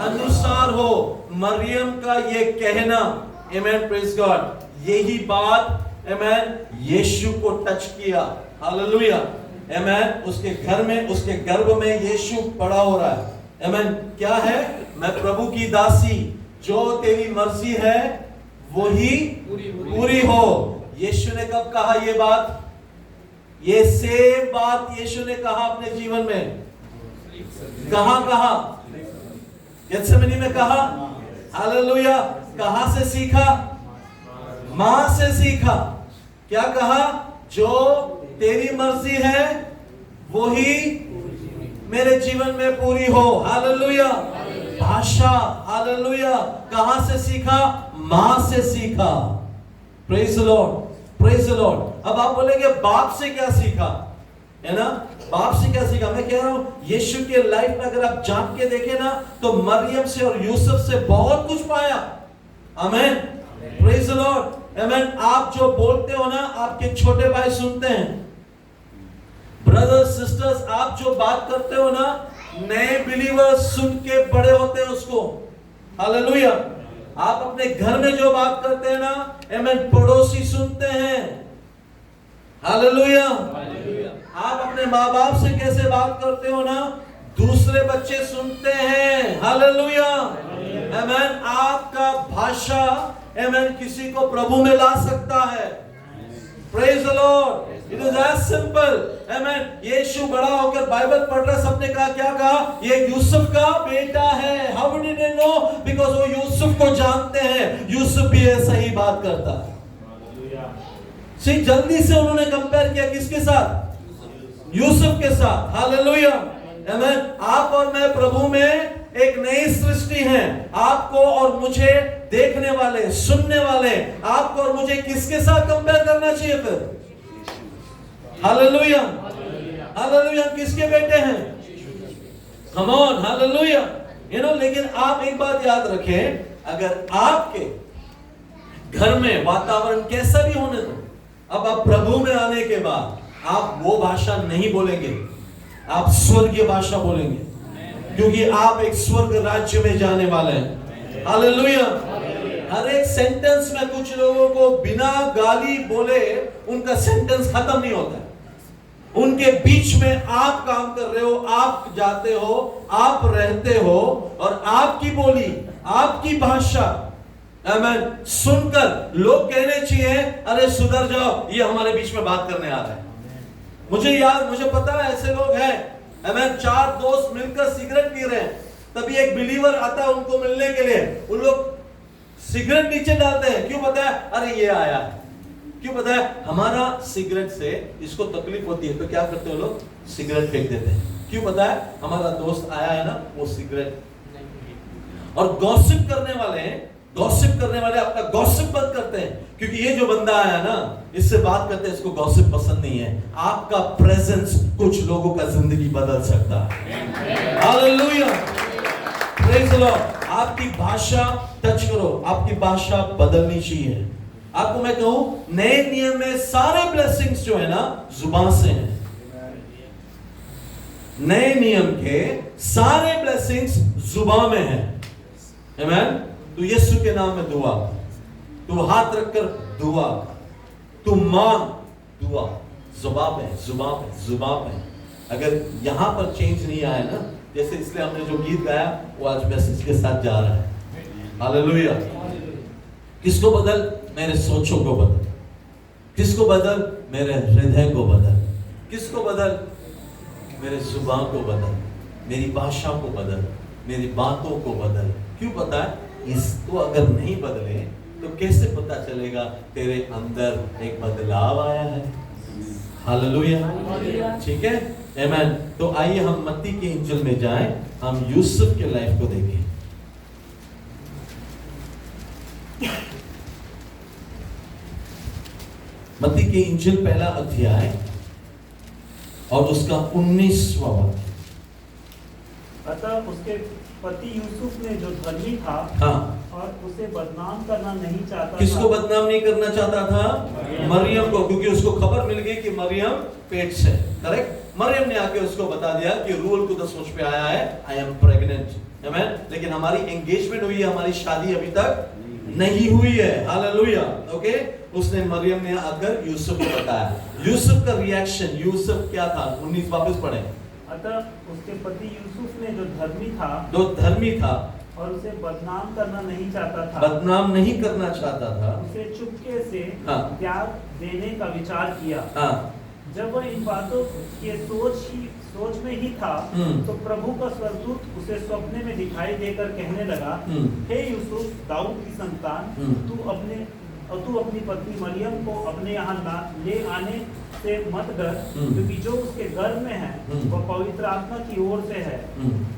अनुसार हो। मरियम का ये कहना, आमेन, प्रेज गॉड, यही बात, आमेन, यीशु को टच किया। हालेलुया, आमेन। उसके घर में, उसके गर्भ में यीशु बड़ा हो रहा है। आमेन। क्या है? मैं प्रभु की दासी, जो तेरी मर्जी है वही पूरी हो। यीशु ने कब कहा ये बात? ये सेम बात यीशु ने कहा अपने जीवन में। कहां कहा? गेत्सेमनी में कहा। हालेलुया। कहां से सीखा? मां से सीखा। क्या कहा? जो तेरी मर्जी है वही मेरे जीवन में पूरी हो। हालेलुया। भाषा, हालेलुया, कहां से सीखा? मां से सीखा। Praise the Lord, praise the Lord. अब आप बोलेंगे बाप से क्या सीखा, है ना? बाप से क्या सीखा? मैं कह रहा हूं, यीशु के लाइफ में अगर आप जान के देखें ना, तो मरियम से और यूसुफ से बहुत कुछ पाया। आमीन, प्रेज द लॉर्ड, आमीन। आप जो बोलते हो ना, आपके छोटे भाई सुनते हैं। ब्रदर्स सिस्टर्स, आप जो बात करते हो ना, नए बिलीवर्स सुन के बड़े होते हैं उसको। हालेलुया। आप अपने घर में जो बात करते हैं ना, आमेन, पड़ोसी सुनते हैं। हालेलुया। आप अपने माँ बाप से कैसे बात करते हो ना, दूसरे बच्चे सुनते हैं। हालेलुया। आमेन। आपका भाषा आमेन किसी को प्रभु में ला सकता है। Praise the Lord. It is as simple. Amen. Yeshu बड़ा होकर बाइबल पढ़ रहा, सबने कहा, क्या कहा? ये यूसुफ का बेटा है। How did they know? Because वो यूसुफ को जानते हैं। यूसुफ भी ऐसा ही बात करता है। सी जल्दी से उन्होंने कंपेयर किया किसके साथ? यूसुफ के साथ। हालेलुया। आमेन। आप और मैं प्रभु में एक नई सृष्टि हैं। आपको और मुझे देखने वाले, सुनने वाले, आपको और मुझे किसके साथ कंपेयर करना चाहिए फिर? हालेलुया। हालेलुया। किसके बेटे हैं? Come on. हालेलुया। लेकिन आप एक बात याद रखें, अगर आपके घर में वातावरण कैसा भी होने दो, अब आप प्रभु में आने के बाद आप वो भाषा नहीं बोलेंगे, आप स्वर्गीय भाषा बोलेंगे, क्योंकि आप एक स्वर्ग राज्य में जाने वाले हैं। हालेलुया। हर एक सेंटेंस में कुछ लोगों को बिना गाली बोले उनका सेंटेंस खत्म नहीं होता है। उनके बीच में आप काम कर रहे हो, आप जाते हो, आप रहते हो, और आपकी बोली, आपकी भाषा आमेन सुनकर लोग कहने चाहिए, अरे सुधर जाओ, ये हमारे बीच में बात करने आ रहा है। मुझे पता है ऐसे लोग हैं। आमेन। 4 दोस्त मिलकर सिगरेट पी रहे हैं, तभी एक बिलीवर आता है उनको मिलने के लिए, उन लोग सिगरेट नीचे डालते हैं। क्यों पता है? अरे ये आया है। क्यों पता है? हमारा सिगरेट से इसको तकलीफ होती है, तो क्या करते हैं लोग? सिगरेट फेंक देते हैं। क्यों पता है? हमारा दोस्त आया है ना, वो सिगरेट। और गॉसिप करने वाले अपना गॉसिप बंद करते हैं, क्योंकि ये जो बंदा आया ना, इससे बात करते हैं, इसको गॉसिप पसंद नहीं है। आपका प्रेजेंस कुछ लोगों का जिंदगी बदल सकता है। हालेलुया। Praise the Lord. आपकी भाषा टच करो, आपकी भाषा बदलनी चाहिए। आपको मैं कहूं, नए नियम में सारे ब्लेसिंग्स जो है ना, जुबान से हैं। नए नियम के सारे ब्लेसिंग्स जुबान में हैं। आमेन। तू यीशु के नाम में दुआ, तू हाथ रखकर दुआ, तू मांग दुआ, जुबान पे। अगर यहां पर चेंज नहीं आया ना, जैसे इसलिए हमने जो गीत गाया वो आज मैसेज के साथ जा रहा है। हालेलुया। किसको बदल? मेरे सोचों को बदल। किसको बदल? मेरे हृदय को बदल। किसको बदल? मेरे जुबान को बदल, मेरी भाषा को बदल, मेरी बातों को बदल। क्यों पता है? इसको अगर नहीं बदले तो कैसे पता चलेगा तेरे अंदर एक बदलाव आया है? हालेलुया। ठीक है। आमेन। तो आइए हम मत्ती के इंजिल में जाएं, हम यूसुफ के लाइफ को देखें। मत्ती के इंजिल पहला अध्याय और उसका 19वां वाक्य। अतः उसके पति यूसुफ ने जो धर्मी था, और उसे बदनाम करना नहीं चाहता। किसको बदनाम नहीं करना चाहता था? मरियम को, क्योंकि उसको खबर मिल गई कि मरियम पेट से। करेक्ट। मरियम ने आके उसको बता दिया कि रूल को तो सोच पे आया है, आई एम प्रेग्नेंट। आमेन। लेकिन हमारी एंगेजमेंट हुई है, हमारी शादी अभी तक नहीं हुई है। हालेलुया। ओके। उसने मरियम ने आकर यूसुफ को बताया। यूसुफ का रिएक्शन, यूसुफ क्या था? 19 वापस पढ़े। अतः उसके पति यूसुफ ने जो धर्मी था और उसे बदनाम करना नहीं चाहता था, उसे चुपके से त्याग देने का विचार किया। जब वह इन बातों के सोच में ही था, तो प्रभु का स्वर्गदूत उसे स्वप्ने में दिखाई देकर कहने लगा, हे यूसुफ, दाऊद की संतान, तू अपनी पत्नी मरियम को अपने यहाँ ले आने से मत डर, क्योंकि जो उसके गर्भ में है वह पवित्र आत्मा की ओर से है।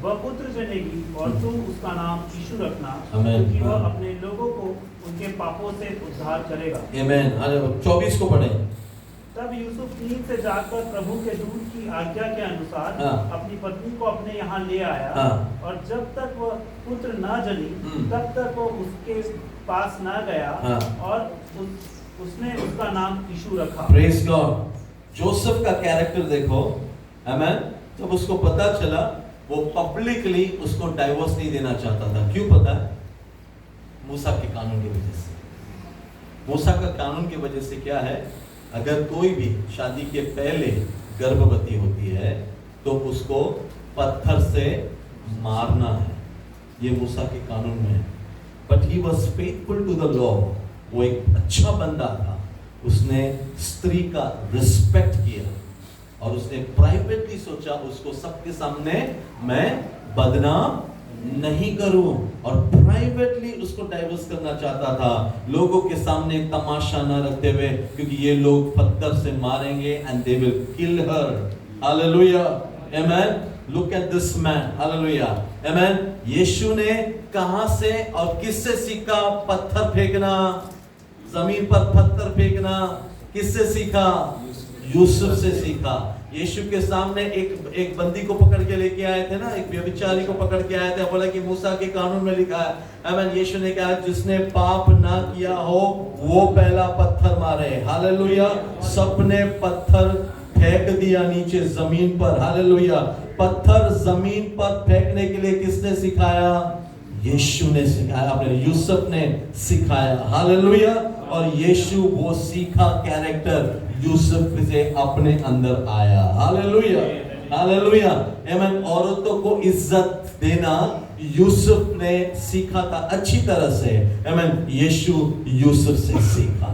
वह पुत्र जनेगी और तू उसका नाम यीशु रखना, क्योंकि वह अपने लोगों को उनके पापों से उद्धार करेगा। आमीन। 24 को पढ़े। तब यूसुफ नींद से जागकर प्रभु के दूत की आज्ञा के अनुसार अपनी पत्नी को अपने यहाँ ले आया, और जब तक वह पुत्र न जनी तब तक वह उसके पास न गया, और उसने उसका नाम यीशु रखा। Praise God. जोसेफ का कैरेक्टर देखो। आमीन। जब उसको पता चला, वो पब्लिकली उसको डाइवोर्स नहीं देना चाहता था। क्यों पता है? मूसा के कानून की वजह से। मूसा का कानून की वजह से क्या है, अगर कोई भी शादी के पहले गर्भवती होती है तो उसको पत्थर से मारना है, ये मूसा के कानून में है। But he was faithful to the law, वो एक अच्छा बंदा था, उसने स्त्री का रिस्पेक्ट किया और उसने प्राइवेटली सोचा उसको सबके सामने मैं बदनाम नहीं करूं, और प्राइवेटली उसको डाइवर्स करना चाहता था, लोगों के सामने तमाशा ना रखते हुए, क्योंकि ये लोग पत्थर से मारेंगे and they will kill her. Hallelujah, amen. Look at this man, hallelujah, amen. Yeshu ने कहां से और किससे सीखा पत्थर फेंकना, जमीन पर पत्थर फेंकना? किससे सीखा? यूसुफ से सीखा। यीशु के सामने एक बंदी को पकड़ के लेके आए थे ना, एक व्यभिचारी को पकड़ के आए थे, बोला कि मूसा के कानून में लिखा है, आमीन। यीशु ने कहा जिसने पाप ना किया हो वो पहला पत्थर मारे। हालेलुया। सबने पत्थर फेंक दिया नीचे जमीन पर। हालेलुया। पत्थर जमीन पर फेंकने के लिए किसने सिखाया? यीशु ने सिखाया, अपने यूसुफ ने सिखाया। हालेलुया। और यीशु वो सीखा कैरेक्टर यूसुफ से अपने अंदर आया। हालेलुया, हालेलुया, आमीन। औरतों को इज्जत देना यूसुफ ने सीखा था अच्छी तरह से, आमीन। यीशु यूसुफ से सीखा।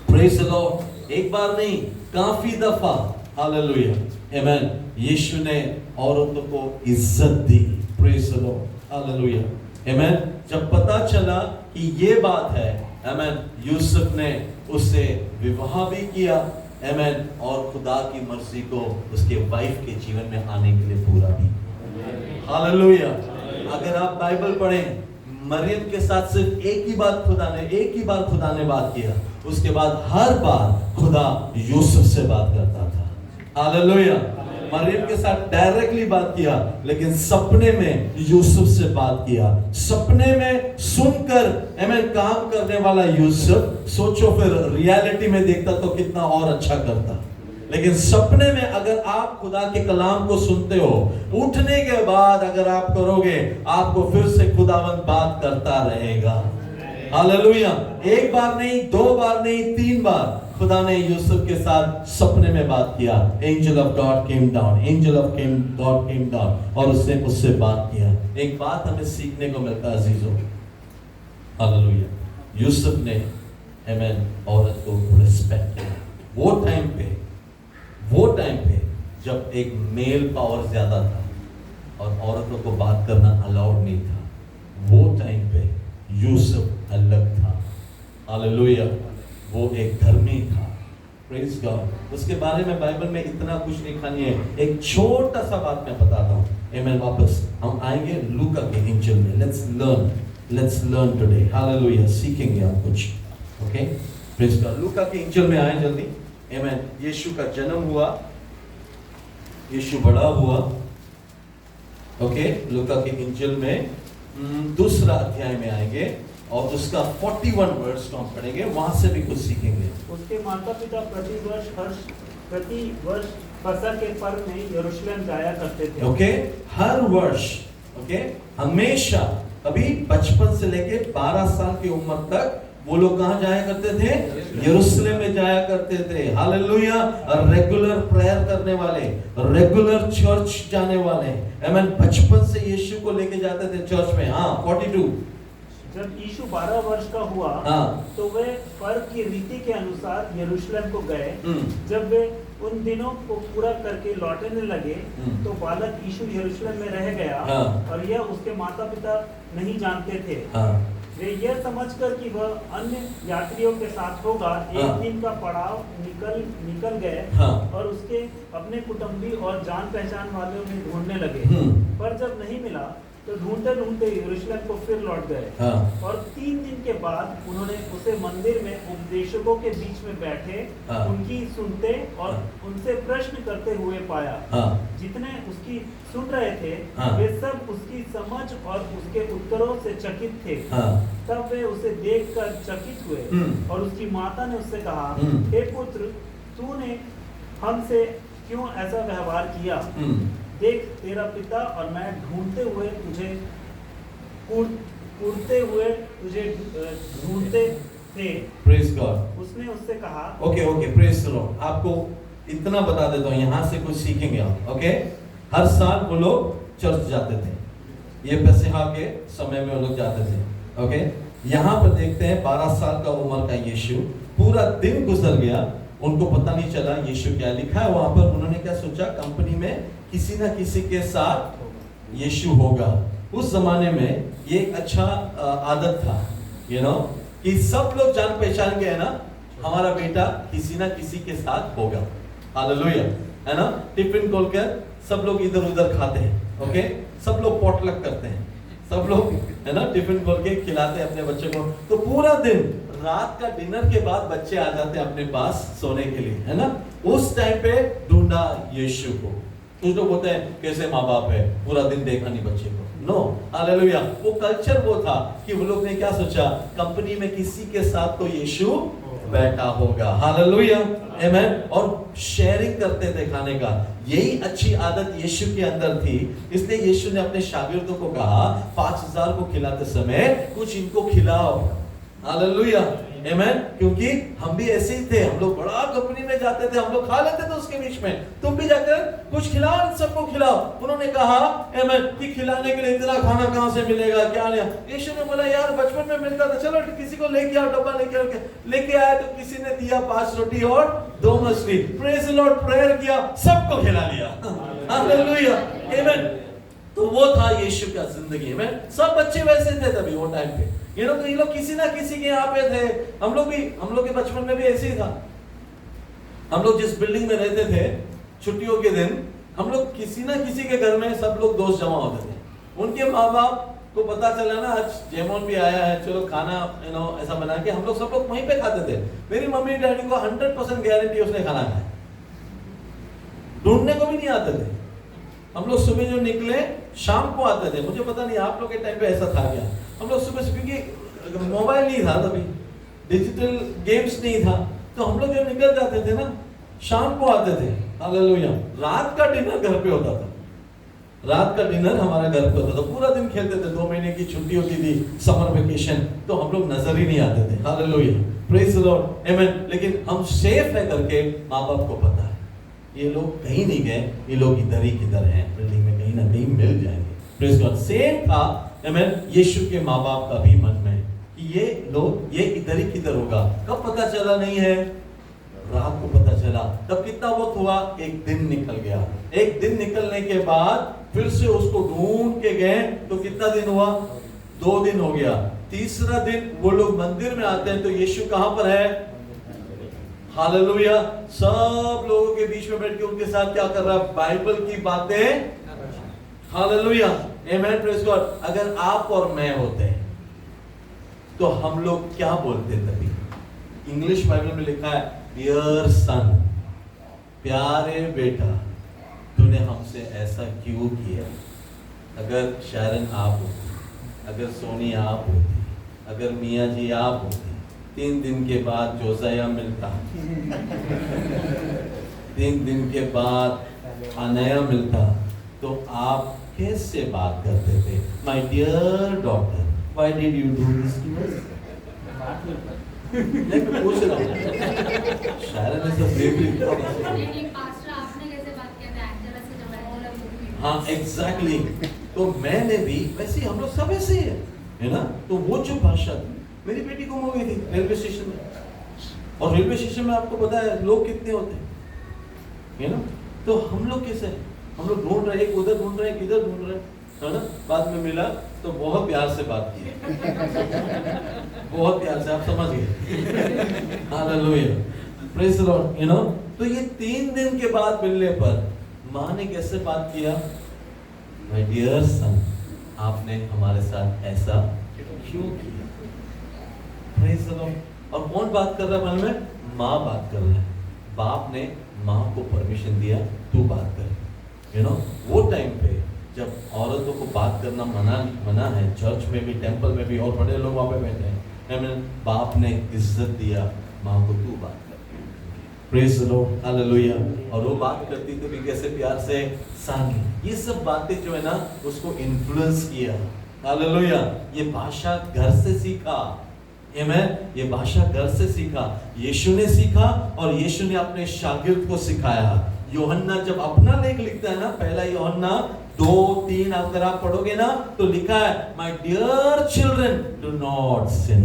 Praise the Lord. एक बार नहीं, काफी दफा, हालेलुया, आमीन, यीशु ने औरतों को इज्जत दी। प्रेज द लॉर्ड, हालेलुया, आमीन। जब पता चला कि ये बात है, आमीन, यूसुफ ने उससे विवाह भी किया, आमीन, और खुदा की मर्जी को उसके वाइफ के जीवन में आने के लिए पूरा भी। हालेलुया। अगर आप बाइबल पढ़ें, मरियम के साथ सिर्फ एक ही बार खुदा ने बात किया, उसके बाद हर बार खुदा यूसुफ से बात करता था। हालेलुया। मरियम के साथ डायरेक्टली बात किया, लेकिन सपने में यूसुफ से बात किया। सपने में सुनकर आमीन काम करने वाला यूसुफ, सोचो फिर रियलिटी में देखता तो कितना और अच्छा करता। लेकिन सपने में अगर आप खुदा के कलाम को सुनते हो, उठने के बाद अगर आप करोगे, आपको फिर से खुदावंद बात करता रहेगा। हालेलुया। एक बार नहीं, दो बार नहीं, 3 बार खुदा ने यूसुफ के साथ सपने में बात किया। Angel of God came down, angel of God came down, और उसने उससे बात किया। एक बात हमें सीखने को मिलता है अजीजों, हालेलुया। यूसुफ ने आमीन औरत को रिस्पेक्ट किया। वो टाइम पे जब एक मेल पावर ज्यादा था और औरतों को बात करना अलाउड नहीं था, वो टाइम पे यूसुफ अलग था। हालेलुया। वो एक धर्मी था। Praise God. उसके बारे में बाइबल में इतना कुछ लिखा नहीं है। एक छोटा सा बात मैं बताता हूँ, आमीन। वापस हम आएंगे लूका के इंजिल में। Let's learn today. हालेलुया। सीखेंगे हम कुछ, ओके। Praise God. लूका के इंजिल में आए जल्दी, आमीन। यीशु का जन्म हुआ, यीशु बड़ा हुआ, ओके। लूका के इंजिल में दूसरा अध्याय में आएंगे और उसका 41 वर्स को हम पढ़ेंगे, वहां से भी कुछ सीखेंगे। उसके माता पिता प्रति वर्ष फसह के पर्व में यरूशलेम जाया करते थे। ओके, हर वर्ष, ओके, हमेशा, अभी बचपन से लेके 12 साल की उम्र तक वो लोग कहाँ जाया करते थे? यरूशलेम में जाया करते थे। हालेलुया। रेगुलर प्रेयर करने वाले, रेगुलर चर्च जाने वाले, आमीन। बचपन से यीशु को लेके जाते थे चर्च में। हाँ, 42। जब यीशु 12 वर्ष का हुआ, तो वे पर्व की रीति के अनुसार यरूशलेम को गए। जब वे उन दिनों को पूरा करके लौटने लगे, तो बालक यीशु यरूशलेम में रह गया, और यह उसके माता पिता नहीं जानते थे। वे यह समझकर कि वह अन्य यात्रियों के साथ होगा, एक दिन का पड़ाव निकल गए, और उसके अपने कुटुंबी और जान पहचान वालों में ढूंढने लगे। पर जब नहीं मिला तो ढूंढते ढूंढते यरूशलेम को फिर लौट गए। और 3 दिन के बाद उन्होंने उसे मंदिर में उपदेशकों के बीच में बैठे उनकी सुनते और उनसे प्रश्न करते हुए पाया। जितने उसकी सुन रहे थे वे सब उसकी समझ और उसके उत्तरों से चकित थे। तब वे उसे देखकर चकित हुए, और उसकी माता ने उससे कहा, हे पुत्र, तूने हमसे क्यों ऐसा व्यवहार किया? देख, तेरा पिता और मैं ढूंढते हुए तुझे थे। Praise God. उसने उससे कहा, ओके प्रेज द लॉर्ड। आपको इतना बता देता हूँ, यहाँ से कुछ सीखेंगे आप। ओके, हर साल वो लोग चर्च जाते थे, ये पेसहा के समय में वो लोग जाते थे। ओके, यहाँ पर देखते हैं 12 साल का उम्र का यीशु, पूरा दिन गुजर गया, उनको पता नहीं चला यीशु क्या लिखा है वहां पर। उन्होंने क्या सोचा, कंपनी में किसी ना किसी के साथ यीशु होगा। उस जमाने में ये एक अच्छा आदत था, कि सब लोग जान पहचान के, है ना, हमारा बेटा किसी ना किसी के साथ होगा। हालेलुया, है ना। टिफिन खोलकर सब लोग इधर उधर खाते हैं। ओके, सब लोग पॉटलक करते हैं, सब लोग, है ना, टिफिन खोल के खिलाते हैं अपने बच्चे को। तो पूरा दिन, रात का डिनर के बाद बच्चे आ जाते हैं अपने पास सोने के लिए, है ना। उस टाइम पे ढूंढा यीशु को। कुछ लोग बोलते हैं कैसे माँ बाप है, पूरा दिन देखा नहीं बच्चे को। No, hallelujah. वो कल्चर वो था कि वो लोग ने क्या सोचा, कंपनी में किसी के साथ तो यीशु बैठा होगा। हालेलुया, आमेन। और शेयरिंग करते थे खाने का, यही अच्छी आदत यीशु के अंदर थी। इसलिए यीशु ने अपने शागिर्दों को कहा, 5000 को खिलाते समय कुछ इनको खिलाओ। हालेलुया, आमेन। क्योंकि हम भी ऐसे ही थे, हम लोग बड़ा कंपनी में जाते थे, हम लोग खा लेते थे उसके बीच में, तुम भी जाकर कुछ खिलाओ, सबको खिलाओ। उन्होंने कहा, आमेन, कि खिलाने के लिए इतना खाना कहां से मिलेगा, क्या नहीं। यीशु ने बोला, यार बचपन में मिलता था, चलो किसी को लेके आओ, डब्बा लेके आया, तो किसी ने दिया 5 रोटी और 2 मछली। प्रेज द लॉर्ड, प्रेयर किया, सबको खिला लिया। हालेलुया, आमेन। तो वो था यीशु का जिंदगी में। सब बच्चे वैसे थे तभी वो टाइम पे, तो ये लोग किसी ना किसी के यहाँ पे थे। हम लोग के बचपन में भी ऐसे ही था। हम लोग जिस बिल्डिंग में रहते थे, छुट्टियों के दिन हम लोग किसी ना किसी के घर में सब लोग दोस्त जमा होते थे। उनके माँ बाप को पता चला ना, आज जेमोन भी आया है, चलो खाना ऐसा बना के हम लोग सब लोग वहीं पे खाते थे। मेरी मम्मी डैडी को 100% गारंटी उसने खाना खाया, ढूंढने को भी नहीं आते थे। हम लोग सुबह जो निकले शाम को आते थे। मुझे पता नहीं आप लोग के टाइम पे ऐसा था क्या। हम लोग सुबह से, क्योंकि मोबाइल नहीं था तभी, डिजिटल गेम्स नहीं था, तो हम लोग जब निकल जाते थे ना, शाम को आते थे। हालेलुया। रात का डिनर घर पे होता था, रात का डिनर हमारे घर पे होता था। पूरा दिन खेलते थे, 2 महीने की छुट्टी होती थी, समर वेकेशन, तो हम लोग नजर ही नहीं आते थे। हालेलुया, प्रेज द लॉर्ड, आमेन। लेकिन हम सेफ है करके माँ बाप को पता है, ये लोग कहीं नहीं गए, ये लोग इधर ही किधर हैं, बिल्डिंग में कहीं ना कहीं मिल जाएंगे। Praise God. सेम था, आमेन, यीशु के माँ बाप का भी मन में कि ये लोग, ये इधर ही किधर होगा। कब पता चला नहीं है, रात को पता चला। तब कितना वक्त हुआ, एक दिन निकल गया। एक दिन निकलने के बाद फिर से उसको ढूंढ के गए, तो कितना दिन हुआ, 2 दिन हो गया। तीसरा दिन वो लोग मंदिर में आते हैं, तो यीशु कहां पर है, हालेलुया। सब लोगों के बीच में बैठ के उनके साथ क्या कर रहा है, बाइबल की बातें। Hallelujah, amen, praise God. अगर आप और मैं होते तो हम लोग क्या बोलते तभी। इंग्लिश बाइबल में लिखा है, डियर सन, प्यारे बेटा, तूने हमसे ऐसा क्यों किया। अगर शरण आप होती, अगर सोनी आप होती, अगर मियाँ जी आप होती, 3 दिन के बाद जोसिया मिलता, 3 दिन के बाद अनया मिलता, तो आप कैसे बात करते थे, my dear daughter, why did you do this to us. मैं पूछ रहा हूँ, शायद ऐसा नहीं पास्टर, आपने कैसे बात किया था एक्टर से जब मैं बोला। हाँ एग्जैक्टली। तो मैंने भी वैसे ही, हम लोग सब ऐसे ही है ना। तो वो जो भाषा थी, मेरी बेटी गुम हो गई थी रेलवे स्टेशन में। और रेलवे स्टेशन में आपको पता है लोग कितने होते हैं, है ना। तो हम लोग कैसे, हम लोग ढूंढ रहे, एक उधर ढूंढ रहे, एक इधर ढूंढ रहे, है ना। बाद में मिला तो बहुत प्यार से बात की, बहुत प्यार से, आप समझ गए। Hallelujah, praise the Lord, you know. तो ये 3 दिन के बाद मिलने पर माँ ने कैसे बात किया, माय डियर सन, आपने हमारे साथ ऐसा क्यों किया। Praise the Lord. और कौन बात कर रहा है मन में, माँ बात कर रहा है। बाप ने माँ को परमिशन दिया, तू बात कर, यू नो। वो टाइम पे जब औरतों को बात करना मना है, चर्च में भी, टेंपल में भी, और बड़े लोग वहाँ पे बैठे हैं, बाप ने इज्जत दिया, माँ को तू बात कर। Praise the Lord, hallelujah. और वो बात करती तो भी कैसे प्यार से, सानी। ये सब बातें जो है ना, उसको इन्फ्लुएंस किया। हालेलुया। ये भाषा घर से सीखा, आमेन। ये भाषा घर से सीखा, यीशु ने सीखा और यीशु ने अपने शागिर्द को सिखाया। यूहन्ना जब अपना लेख लिखता है ना, पहला यूहन्ना 2-3 अगर आप पढ़ोगे ना तो लिखा है my dear children do not sin.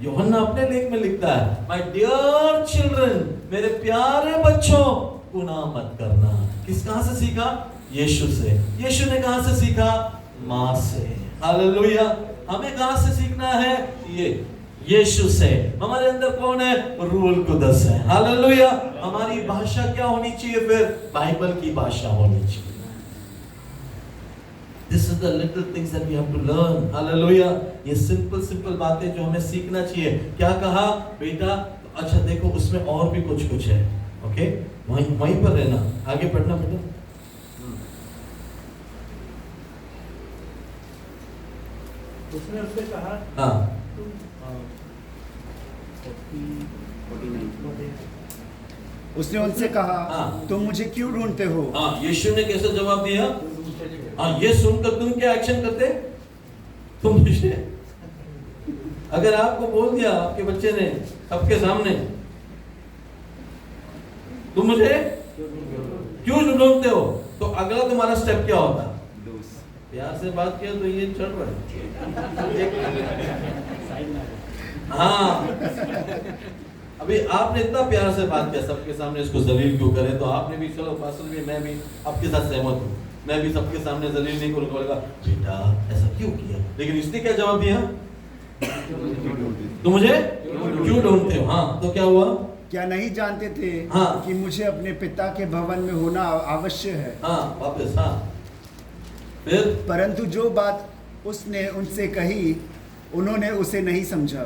Yuhanna अपने लेख में लिखता है माय डियर चिल्ड्रन, मेरे प्यारे बच्चों गुनाह मत करना। कहां से सीखा? यीशु से। यीशु ने कहां से सीखा? मां से। हालेलुया। हमें कहां से सीखना है? ये यीशु से। हमारे अंदर कौन है? रूल कुदस है। हालेलुया। हमारी भाषा क्या होनी चाहिए? फिर बाइबल की भाषा होनी चाहिए। This is the little things that we have to learn. Hallelujah. ये सिंपल बातें जो हमें सीखना चाहिए। क्या कहा बेटा? अच्छा देखो उसमें और भी कुछ है। ओके, वहीं पर रहना, आगे पढ़ना बेटा। उसने उससे कहा, हाँ, उसने उनसे कहा, हाँ, तुम मुझे क्यों ढूंढते हो? हाँ, यीशु ने कैसे जवाब दिया? हाँ, ये सुनकर तुम क्या एक्शन करते? तुम मुझे, अगर आपको बोल दिया आपके बच्चे ने सबके सामने, तुम मुझे क्यों ढूंढते हो, तो अगला तुम्हारा स्टेप क्या होता? प्यार से बात किया तो ये चढ़ रहा है। हाँ, अभी आपने इतना प्यार से बात किया सबके सामने, इसको जलील क्यों करे? तो आपने भी चलो पास्टर भी, मैं भी आपके साथ सहमत हूँ, मैं भी सबके सामने जलील नहीं करूँगा। बोलेगा बेटा ऐसा क्यों किया? लेकिन इसने क्या जवाब दिया? तो मुझे क्यों ढूंढते हो? हाँ, तो क्या हुआ? क्या नहीं जानते थे हाँ, कि मुझे अपने पिता के भवन में होना आवश्यक है? हाँ, वापस, हाँ, फिर परंतु जो बात उसने उनसे कही उन्होंने उसे नहीं समझा।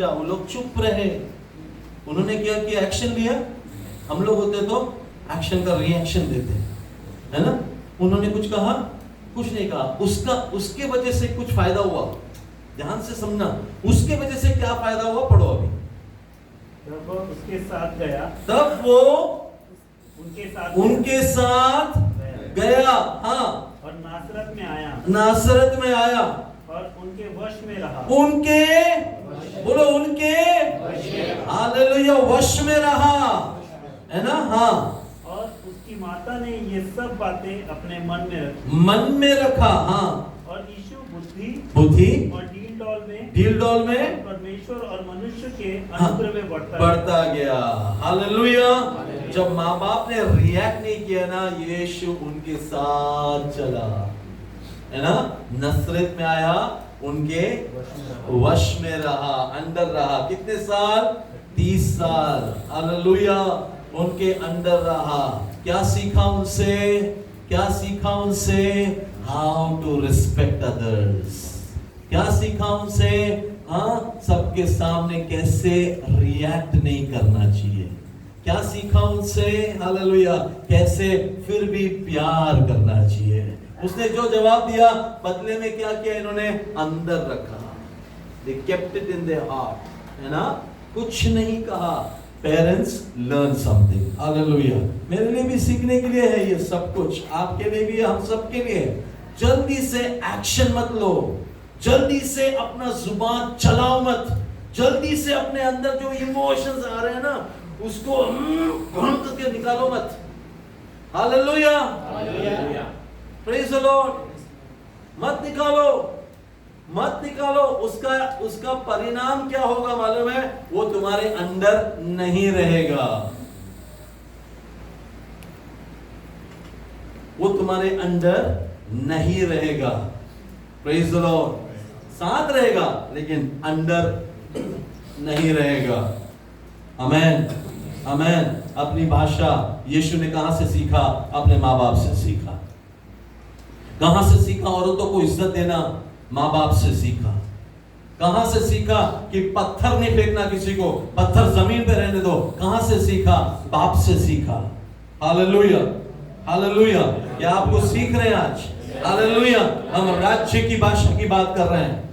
वो लोग चुप रहे। उन्होंने क्या किया? एक्शन लिया। हम लोग होते तो एक्शन का रिएक्शन देते, है ना? उन्होंने कुछ कहा? कुछ नहीं कहा। उसके वजह से कुछ फायदा हुआ? ध्यान से समझना, उसके वजह से क्या फायदा हुआ? पढ़ो अभी। जब वो उसके साथ गया, तब वो उनके साथ गया, हाँ, और नासरत में आया और उनके वश में रहा। बोलो उनके, हालेलुया, वश में रहा, है ना? हाँ, और उसकी माता ने ये सब बातें अपने मन में रखा। हाँ, और यीशु बुद्धि और ढील डोल में परमेश्वर और मनुष्य के अनुग्रह में बढ़ता गया। हालेलुया। जब माँ बाप ने रिएक्ट नहीं किया ना, यीशु उनके साथ चला, है ना? नसरत में आया, उनके वश में रहा, अंदर रहा। कितने साल? 30 साल। हालेलुया। उनके अंदर रहा। क्या सीखा उनसे? How to respect others. क्या सीखा उनसे? हाँ, सबके सामने कैसे रिएक्ट नहीं करना चाहिए। क्या सीखा उनसे? हालेलुया। कैसे फिर भी प्यार करना चाहिए। उसने जो जवाब दिया, बदले में क्या किया? इन्होंने अंदर रखा। They kept it in their heart, है ना? कुछ नहीं कहा। Parents learn something. हालेलुया। मेरे लिए भी सीखने के लिए है ये सब कुछ, आपके लिए भी, हम सबके लिए। जल्दी से एक्शन मत लो, जल्दी से अपना जुबान चलाओ मत, जल्दी से अपने अंदर जो इमोशंस आ रहे हैं ना उसको करके निकालो मत। Hallelujah, praise the Lord. मत निकालो। उसका परिणाम क्या होगा मालूम है? वो तुम्हारे अंदर नहीं रहेगा, वो तुम्हारे अंदर नहीं रहेगा। Praise the Lord. साथ रहेगा लेकिन अंदर नहीं रहेगा। आमेन, आमेन। अपनी भाषा यीशु ने कहां से सीखा? अपने माँ बाप से सीखा। कहां से सीखा? औरतों को इज्जत देना माँ बाप से सीखा। कहां से सीखा कि पत्थर नहीं फेंकना किसी को, पत्थर जमीन पे रहने दो? कहां से सीखा? बाप से सीखा। Hallelujah, hallelujah. क्या आपको सीख रहे हैं आज? हालेलुया। हम राज्य की भाषा की बात कर रहे हैं,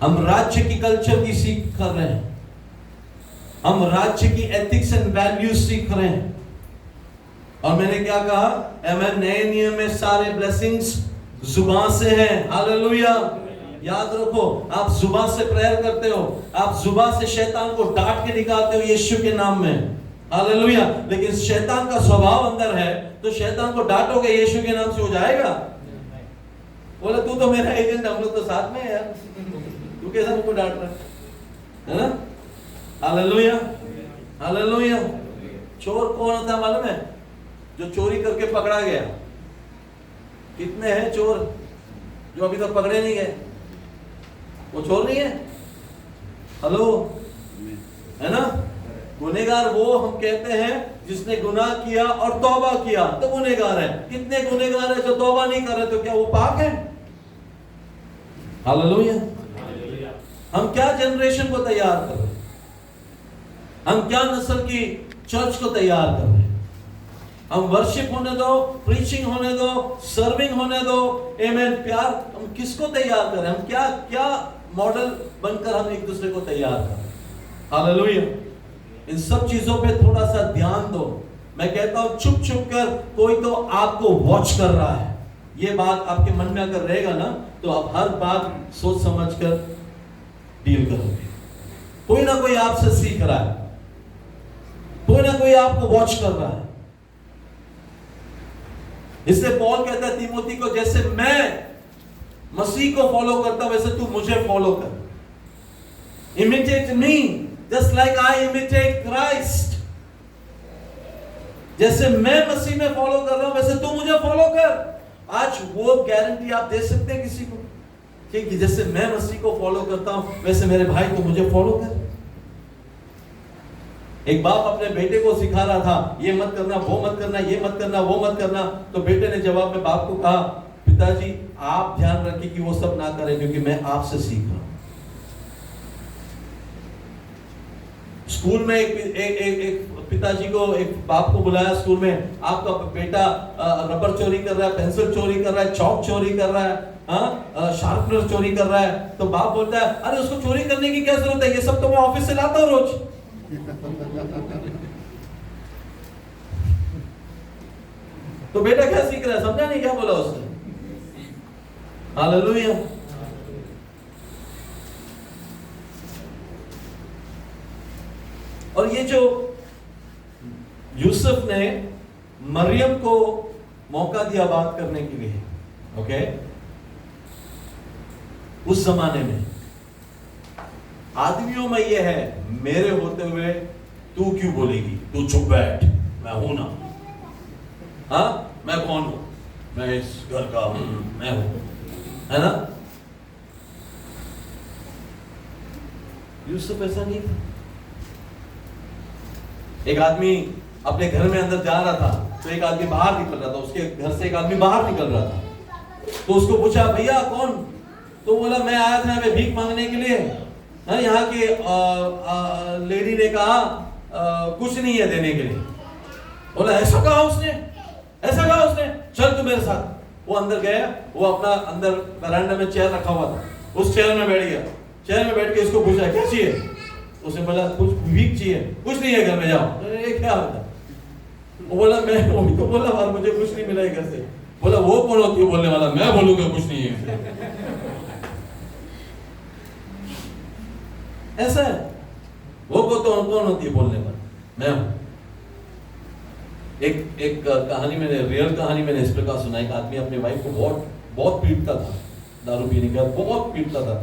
हम राज्य की कल्चर की सीख कर रहे हैं, हम राज्य की एथिक्स एंड वैल्यूज सीख रहे हैं। और मैंने क्या कहा? नए नियम में सारे ब्लेसिंग्स जुबान से हैं। हालेलुया। याद रखो, आप जुबान से प्रेयर करते हो, आप जुबान से शैतान को डांट के निकालते हो यीशु के नाम में, हालेलुया। लेकिन शैतान का स्वभाव अंदर है, तो शैतान को डांटोगे यीशु के नाम से, हो जाएगा? बोले तू तो मेरा एजेंट, हम लोग तो साथ में है यार, तू कैसा मुझको डांट रहा है ना? Hallelujah, hallelujah. चोर कौन होता है मालूम है? जो चोरी करके पकड़ा गया। कितने हैं चोर जो अभी तक पकड़े नहीं गए? वो चोर नहीं है? हेलो, है ना? गुनहगार वो हम कहते हैं जिसने गुनाह किया और तौबा किया तो गुनहगार है। कितने गुनहगार है जो तौबा नहीं कर रहे, तो क्या वो पाक है? हालेलुया। हम क्या जनरेशन को तैयार कर रहे हैं? हम क्या नस्ल की चर्च को तैयार कर रहे हैं? हम वर्शिप होने दो, प्रीचिंग होने दो, सर्विंग होने दो, आमेन, प्यार, हम किसको तैयार कर रहे हैं? हम क्या क्या मॉडल बनकर हम एक दूसरे को तैयार कर रहे हैं? हालेलुया। इन सब चीजों पे थोड़ा सा ध्यान दो। मैं कहता हूं छुप छुप कर कोई तो आपको वॉच कर रहा है। ये बात आपके मन में अगर रहेगा ना, तो आप हर बात सोच समझ कर डील करोगे। कोई ना कोई आपसे सीख रहा है, कोई ना कोई आपको वॉच कर रहा है। इसलिए पौल कहता है तीमोथी को, जैसे मैं मसीह को फॉलो करता हूं वैसे तू मुझे फॉलो कर। Imitate me just like I imitate Christ. जैसे मैं मसीह में फॉलो कर रहा हूं वैसे तू मुझे फॉलो कर। आज वो गारंटी आप दे सकते हैं किसी को कि जैसे मैं मसीह को फॉलो करता हूं वैसे मेरे भाई तो मुझे फॉलो कर। एक बाप अपने बेटे को सिखा रहा था, ये मत करना, वो मत करना, ये मत करना, वो मत करना। तो बेटे ने जवाब में बाप को कहा, पिताजी आप ध्यान रखिए कि वो सब ना करें, क्योंकि मैं आपसे सीख रहा हूं। स्कूल में एक पिताजी को, एक बाप को बुलाया स्कूल में, आपका बेटा रबर चोरी कर रहा है, पेंसिल चोरी कर रहा है, चौक चोरी कर रहा है, शार्पनर चोरी कर रहा है। तो बाप बोलता है, अरे उसको चोरी करने की क्या जरूरत है, ये सब तो मैं ऑफिस से लाता हूं रोज। तो बेटा क्या सीख रहा है, समझा नहीं क्या बोला उसने? हालेलुया। और ये जो यूसुफ ने मरियम को मौका दिया बात करने के लिए, ओके, उस जमाने में आदमियों में ये है, मेरे होते हुए तू क्यों बोलेगी, तू चुप बैठ, मैं हूं ना, हाँ मैं कौन हूं, मैं इस घर का हूं, मैं हूं, है ना? यूसुफ ऐसा नहीं था। एक आदमी अपने घर में अंदर जा रहा था, तो एक आदमी बाहर निकल रहा था, उसके घर से एक आदमी बाहर निकल रहा था। तो उसको पूछा, भैया कौन? तो बोला, मैं आया था यहाँ पे भीख मांगने के लिए। यहाँ के लेडी ने कहा कुछ नहीं है देने के लिए। बोला, ऐसा कहा उसने, ऐसा कहा उसने, चल तू मेरे साथ। वो अंदर गया, वो अपना अंदर बरामदा में चेयर रखा हुआ था, उस चेयर में बैठ गया। चेयर में बैठ के इसको पूछा, क्या चाहिए? उसने बोला, कुछ भीख चाहिए। कुछ नहीं है घर में, जाओ। ये क्या होता? वो बोला, मैं तो बोला और मुझे कुछ नहीं मिला घर से। बोला, वो कौन होती है बोलने वाला? मैं बोलूंगा कुछ नहीं है। ऐसा है, वो को तो कौन होती है बोलने वाला? मैं हूं। एक कहानी मैंने, रियल कहानी मैंने इस प्रकार सुना। एक आदमी अपनी वाइफ को बहुत पीटता था, दारू पीने का बहुत पीटता था।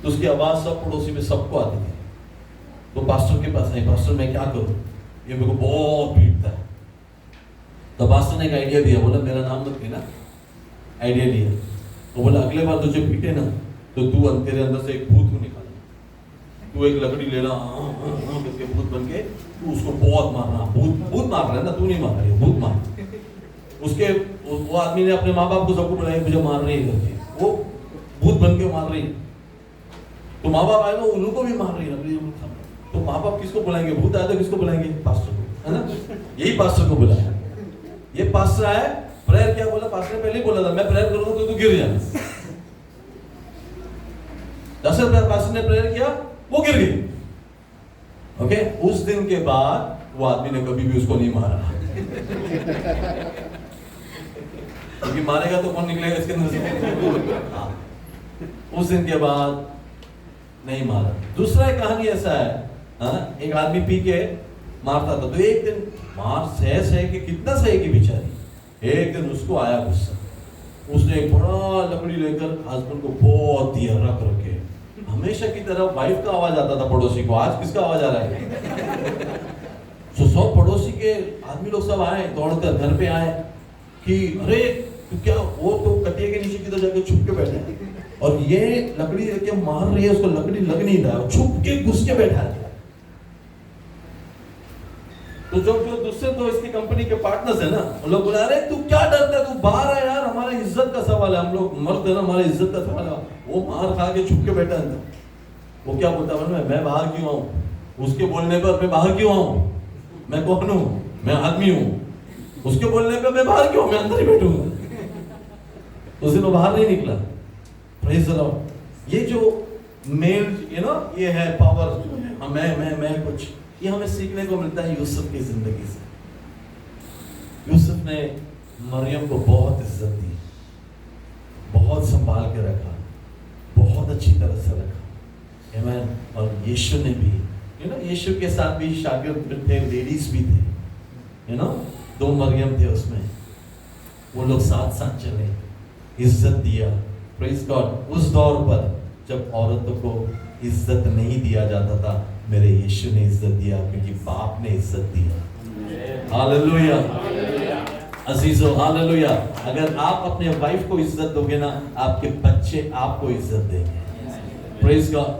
तो उसकी आवाज सब पड़ोसी में सबको आती थी। तो पास्टर के पास आई, पास्टर मैं क्या करूं, ये मेरे को बहुत पीटता है। तो पास्टर ने एक आइडिया दिया, बोला मेरा नाम मत लेना। आइडिया दिया, तो बोला अगले बार तुझे पीटे ना, तो तू तेरे अंदर से एक भूत को निकाल, तू एक लकड़ी लेना, करके भूत बन के तू उसको बहुत मारना। भूत मार रहा है ना, तू नहीं मार रही है, भूत मार। उसके वो आदमी ने अपने माँ बाप को सबको बुलाया, मुझे मार रही है करके, वो भूत बन के मार रही है। तो माँ बाप आए तो उनको भी मार रही है। तो माँ बाप किसको बुलाएंगे? भूत आए तो किसको बुलाएंगे? पास्टर को, है ना? यही पास्टर को बुलाया। ये पास्टर आया, प्रेयर क्या बोला? पास्टर ने पहले ही बोला था, मैं प्रेयर करूंगा तो तू गिर जाना। दरअसल पास्टर ने प्रेयर किया, वो गिर गई। ओके, उस दिन के बाद वो आदमी ने कभी भी उसको नहीं मारा। क्योंकि मारेगा तो कौन निकलेगा इसके अंदर से? उस दिन के बाद नहीं मारा। दूसरा एक कहानी ऐसा है, एक आदमी पी के मारता था, तो एक दिन मार सह के कितना सहेगी बेचारी, एक दिन उसको आया गुस्सा, उसने एक बड़ा लकड़ी लेकर हस्बैंड को बहुत दिया रख रखे। हमेशा की तरह वाइफ का आवाज आता था पड़ोसी को, आज किसका आवाज आ रहा है? तो सब पड़ोसी के आदमी लोग सब आए, दौड़कर घर पे आए कि अरे तू क्या, वो तो कटिया के नीचे किधर जाके छुप के बैठा है और ये लकड़ी लेके मार रही है, उसको लकड़ी लग नहीं रहा, छुप के घुस के बैठा है। तो जो दूसरे तो इसकी कंपनी के पार्टनर्स है ना, वो लोग बोला अरे तू क्या डरता है, तू बाहर है यार, हमारा इज्जत का सवाल है, हम लोग मर्द है ना, हमारी इज्जत का सवाल है। वो मार खा के छुप के बैठा है। वो क्या बोलता है, मैं बाहर क्यों आऊं? उसके बोलने पर मैं बाहर क्यों आऊं? मैं कौन हूं? मैं आदमी हूं। उसके बोलने पर मैं बाहर क्यों? मैं अंदर ही बैठूंगा। उस दिन वो बाहर नहीं निकला। Praise the Lord. ये जो मेल ये है पावर, मैं कुछ, ये हमें सीखने को मिलता है यूसुफ की जिंदगी से। यूसुफ ने मरियम को बहुत इज्जत दी, बहुत संभाल के रखा, बहुत अच्छी तरह से रखा। आमीन। और यीशु ने भी, यीशु के साथ भी शागिर्द थे, लेडीज भी थे, 2 मरियम थे उसमें, वो लोग साथ साथ चले, इज्जत दिया। Praise God. उस दौर पर जब औरतों को इज्जत नहीं दिया जाता था, मेरे यीशु ने इज्जत दिया, क्योंकि बाप ने इज्जत दिया। हालेलुया अजीजों, हालेलुया। अगर आप अपने वाइफ को इज्जत दोगे ना, आपके बच्चे आपको इज्जत देंगे। प्रेज गॉड,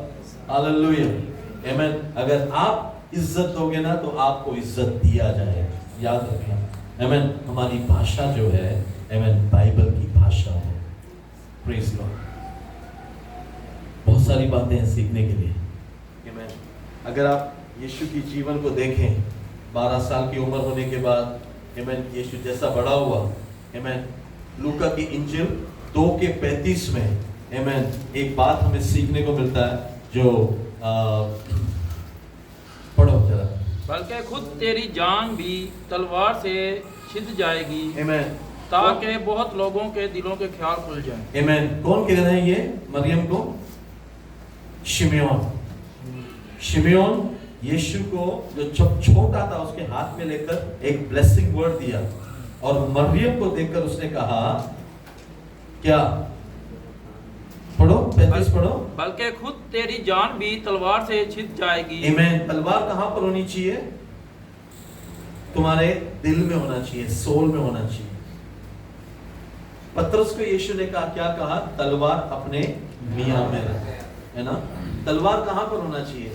हालेलुया, आमीन। अगर आप इज्जत दोगे ना, तो आपको इज्जत दिया जाएगा, याद रखना। आमीन। हमारी भाषा जो है, आमीन, बाइबल की भाषा है। Praise God. बहुत सारी बातें हैं सीखने के लिए। आमीन। अगर आप यीशु की जीवन को देखें, 12 साल की उम्र होने के बाद, आमीन, यीशु जैसा बड़ा हुआ, आमीन, लूका की इंजिल 2:35 में, आमीन, एक बात हमें सीखने को मिलता है, जो पढ़ो जरा। बल्कि खुद तेरी जान भी तलवार से छिद जाएगी, आमीन, ताकि बहुत लोगों के दिलों के ख्याल खुल जाएं। आमीन। कौन कह रहा है ये मरियम को? शिमयोन। शिमयोन यीशु को जो छोटा था उसके हाथ में लेकर एक ब्लेसिंग वर्ड दिया, और मरियम को देखकर उसने कहा क्या? पढ़ो 35 पढ़ो। बल्कि खुद तेरी जान भी तलवार से छिद जाएगी। आमीन। तलवार कहां पर होनी चाहिए? तुम्हारे दिल में होना चाहिए, सोल में होना चाहिए। पतरस को यीशु ने कहा, क्या कहा? तलवार अपने मियां में रख, है ना। तलवार कहां पर होना चाहिए?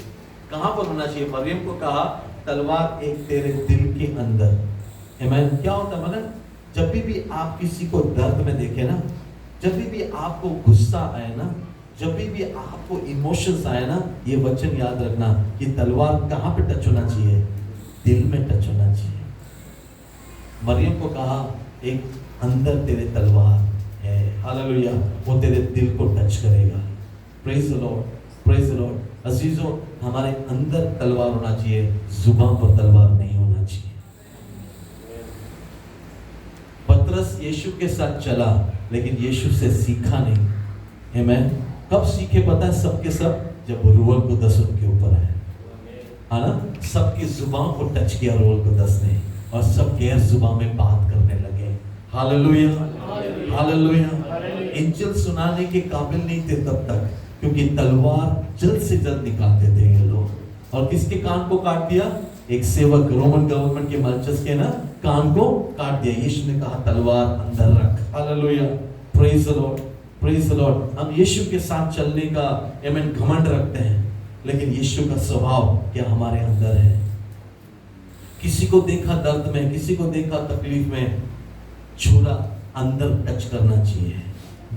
कहां पर होना चाहिए? मरियम को कहा तलवार एक तेरे दिल के अंदर। आमीन। क्या होता है मतलब, जब भी आप किसी को दर्द में देखे ना, जब भी आपको गुस्सा आए ना, जब भी आपको इमोशंस आए ना, ये वचन याद रखना कि तलवार कहां पे टच होना चाहिए? दिल में टच होना चाहिए। मरियम को कहा एक अंदर तेरे तलवार है, हालेलुया, वो तेरे दिल को टच करेगा। Praise the Lord, praise the Lord. अजीजों, हमारे अंदर तलवार होना चाहिए, जुबान पर तलवार नहीं होना चाहिए। पतरस यीशु के साथ चला, लेकिन यीशु से सीखा नहीं। आमीन। कब सीखे पता है? सबके सब जब रूअल को 10 उनके ऊपर है ना, सबकी जुबान को टच किया रूअल को 10 ने, और सब गैर जुबान में बात करने लगे। Hallelujah, hallelujah. इंजिल सुनाने के काबिल नहीं थे तब तक, क्योंकि तलवार जल्द से जल्द निकालते थे ये लोग। और किसके कान को काट दिया? एक सेवक, रोमन गवर्नमेंट के मर्चेंट्स के ना कान को काट दिया। यीशु ने कहा तलवार अंदर रख। Hallelujah, praise the Lord, praise the Lord. हम यीशु के साथ चलने का आमीन घमंड रखते हैं, लेकिन यीशु का स्वभाव क्या हमारे अंदर है? किसी को देखा दर्द में, किसी को देखा तकलीफ में, छूना, अंदर टच करना चाहिए,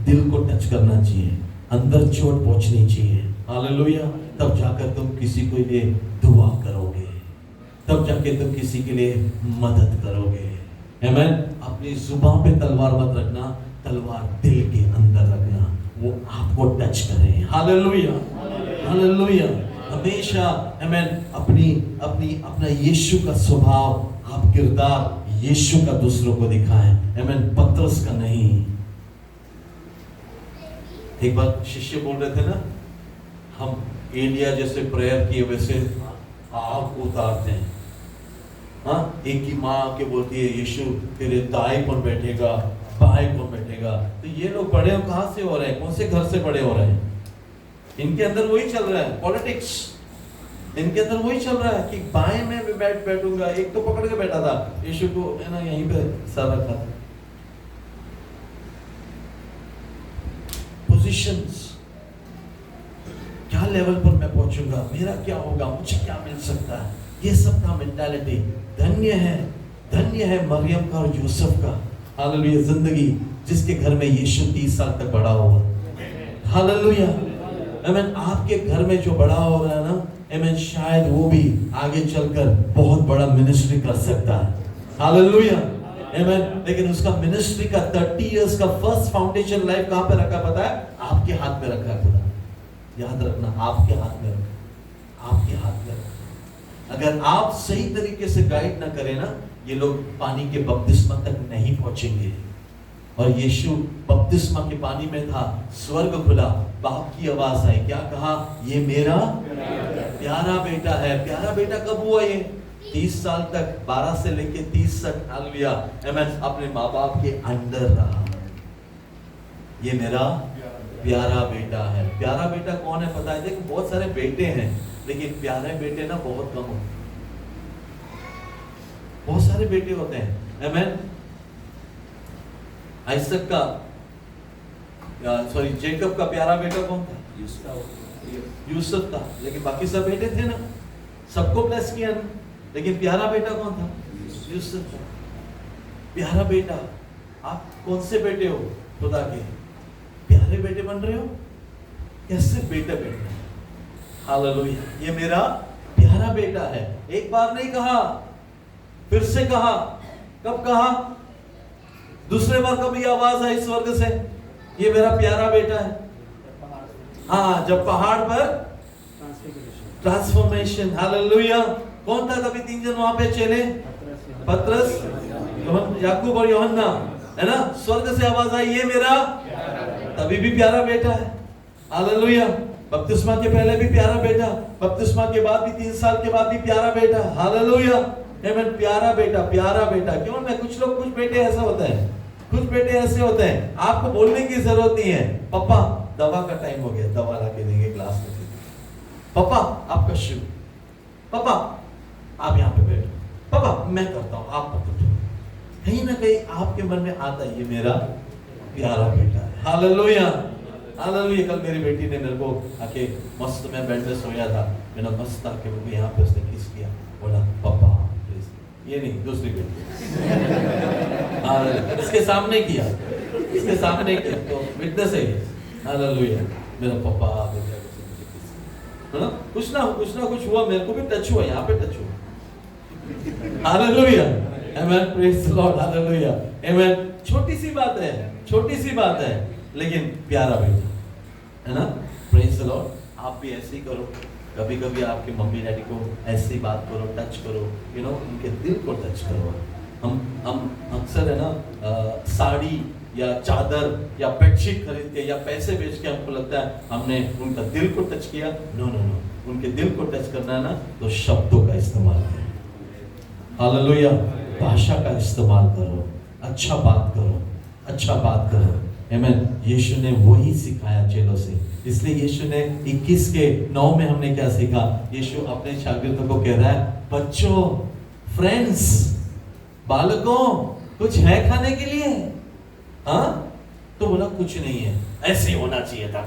दिल को टच करना चाहिए, अंदर चोट पहुंचनी चाहिए। हालेलुया। तब जाकर तुम किसी के लिए दुआ करोगे, तब जाके तुम किसी के लिए मदद करोगे। आमीन। अपनी जुबान पे तलवार मत रखना, तलवार दिल के अंदर रखना, वो आपको टच करे। Hallelujah, hallelujah. हमेशा आमीन अपना यीशु का स्वभाव, आप किरदार यीशु का दूसरों को दिखाएं। आमीन। पतरस का नहीं। एक बार शिष्य बोल रहे थे ना, हम एलिया जैसे प्रेयर किए वैसे आग उतारते हैं। हाँ, एक की माँ आके बोलती है यीशु तेरे दाएं पर बैठेगा, बाएं पर बैठेगा। तो ये लोग बड़े कहाँ से हो रहे हैं, कौन से घर से बड़े हो रहे हैं? इनके अंदर वही चल रहा है, पॉलिटिक्स। इनके अंदर वही चल रहा है कि बाएं में भी बैठूंगा। एक तो पकड़ के बैठा था यीशु को, है ना, यहीं पे सर रखा था। पोजीशंस, क्या लेवल पर मैं पहुंचूंगा, मेरा क्या होगा, मुझे क्या मिल सकता है, ये सब का मेंटालिटी। धन्य है मरियम का और यूसुफ का, हालेलुया, जिंदगी जिसके घर में यीशु 30 साल तक बड़ा हुआ। हालेलुया, आमीन। आपके घर में जो बड़ा हो रहा है ना, आमीन, शायद वो भी आगे चलकर बहुत बड़ा मिनिस्ट्री कर सकता है। हालेलुया, आमीन। लेकिन उसका मिनिस्ट्री का 30 इयर्स का फर्स्ट फाउंडेशन लाइफ कहां पे रखा पता है? आपके हाथ में रखा है खुदा। याद रखना, आपके हाथ में रखा, आपके हाथ में रखा। अगर आप सही तरीके से गाइड ना करें ना, ये लोग पानी के बपतिस्मा तक नहीं पहुंचेंगे। और यीशु बपतिस्मा के पानी में था, स्वर्ग खुला, बाप की आवाज आई, क्या कहा? ये मेरा प्यारा बेटा है। प्यारा बेटा कब हुआ? ये 30 साल तक, 12 से लेके 30 तक, हालेलुया, आमीन, अपने माँ बाप के अंडर रहा। ये मेरा प्यारा बेटा है। प्यारा बेटा कौन है पता है? देखो, बहुत सारे बेटे हैं, लेकिन प्यारे बेटे ना बहुत कम होते। बहुत सारे बेटे होते हैं, आमीन। आइसक का, सॉरी, जेकब का प्यारा बेटा कौन था? यूसुफ था। लेकिन बाकी सब बेटे थे ना, सबको ब्लेस किया ना, लेकिन प्यारा बेटा कौन था? यूसुफ था। प्यारा बेटा। आप कौन से बेटे हो खुदा के? प्यारे बेटे बन रहे हो? कैसे बेटे बेटे? हालेलुया, ये मेरा प्यारा बेटा है। एक बार नहीं कहा, फिर से कहा। कब कहा? दूसरे बार कभी आवाज आई स्वर्ग से, ये मेरा प्यारा बेटा है। हाँ, जब पहाड़ पर ट्रांसफॉर्मेशन, हालेलुया। कौन था तभी 3 जन वहां पे चले? पतरस, याकूब और यूहन्ना, है ना। स्वर्ग से आवाज आई, ये मेरा तभी भी प्यारा बेटा है। हालेलुया। बपतिस्मा के पहले भी प्यारा बेटा, बपतिस्मा के बाद भी 3 साल के बाद भी प्यारा बेटा। हालेलुया, आमीन। प्यारा बेटा, प्यारा बेटा। क्यों ना, कुछ लोग, कुछ बेटे ऐसे होते हैं, कुछ बेटे ऐसे होते हैं, आपको बोलने की जरूरत नहीं है, पापा दवा का टाइम हो गया, दवा ला के देंगे ग्लास में। पापा आपका शू, पापा आप यहाँ पे बैठो, पापा मैं करता हूँ, आप पकड़ो। कहीं ना कहीं आपके मन में आता है, ये मेरा प्यारा बेटा है। Hallelujah, hallelujah. कल मेरी बेटी ने मेरे को आके, मस्त मैं बेड में सोया था, मैंने मस्त आके वो यहाँ पे उसने किस किया, बोला पापा प्लीज। ये नहीं, दूसरी बेटी इसके सामने किया, इसके सामने किया, तो विटनेस है। हालेलुया, मेरा पापा बेटा, कुछ ना कुछ हुआ, मेरे को भी टच हुआ, यहाँ पे टच हुआ। Hallelujah, amen, praise the Lord, hallelujah, amen. छोटी सी बात है, छोटी सी बात है, लेकिन प्यारा बेटा, है ना। Praise the Lord. आप भी ऐसे ही करो, कभी कभी आपके मम्मी डैडी को ऐसी बात करो, टच करो, यू नो, उनके दिल को टच करो। हम अक्सर, है ना, साड़ी या चादर या बेडशीट खरीद के या पैसे बेच के हमको लगता है हमने उनका दिल को टच किया। नो नो नो, उनके दिल को टच करना है ना, तो शब्दों का इस्तेमाल करो। हालेलुया, भाषा का इस्तेमाल करो, अच्छा बात करो, अच्छा बात करो, आमीन। यीशु ने वही सिखाया चेलों से, इसलिए यीशु ने 21:9 में हमने क्या सीखा? यीशु अपने शागिर्दों को कह रहा है, बच्चों, फ्रेंड्स, बालकों, कुछ है खाने के लिए? हाँ, तो बोला कुछ नहीं है, ऐसे ही होना चाहिए था,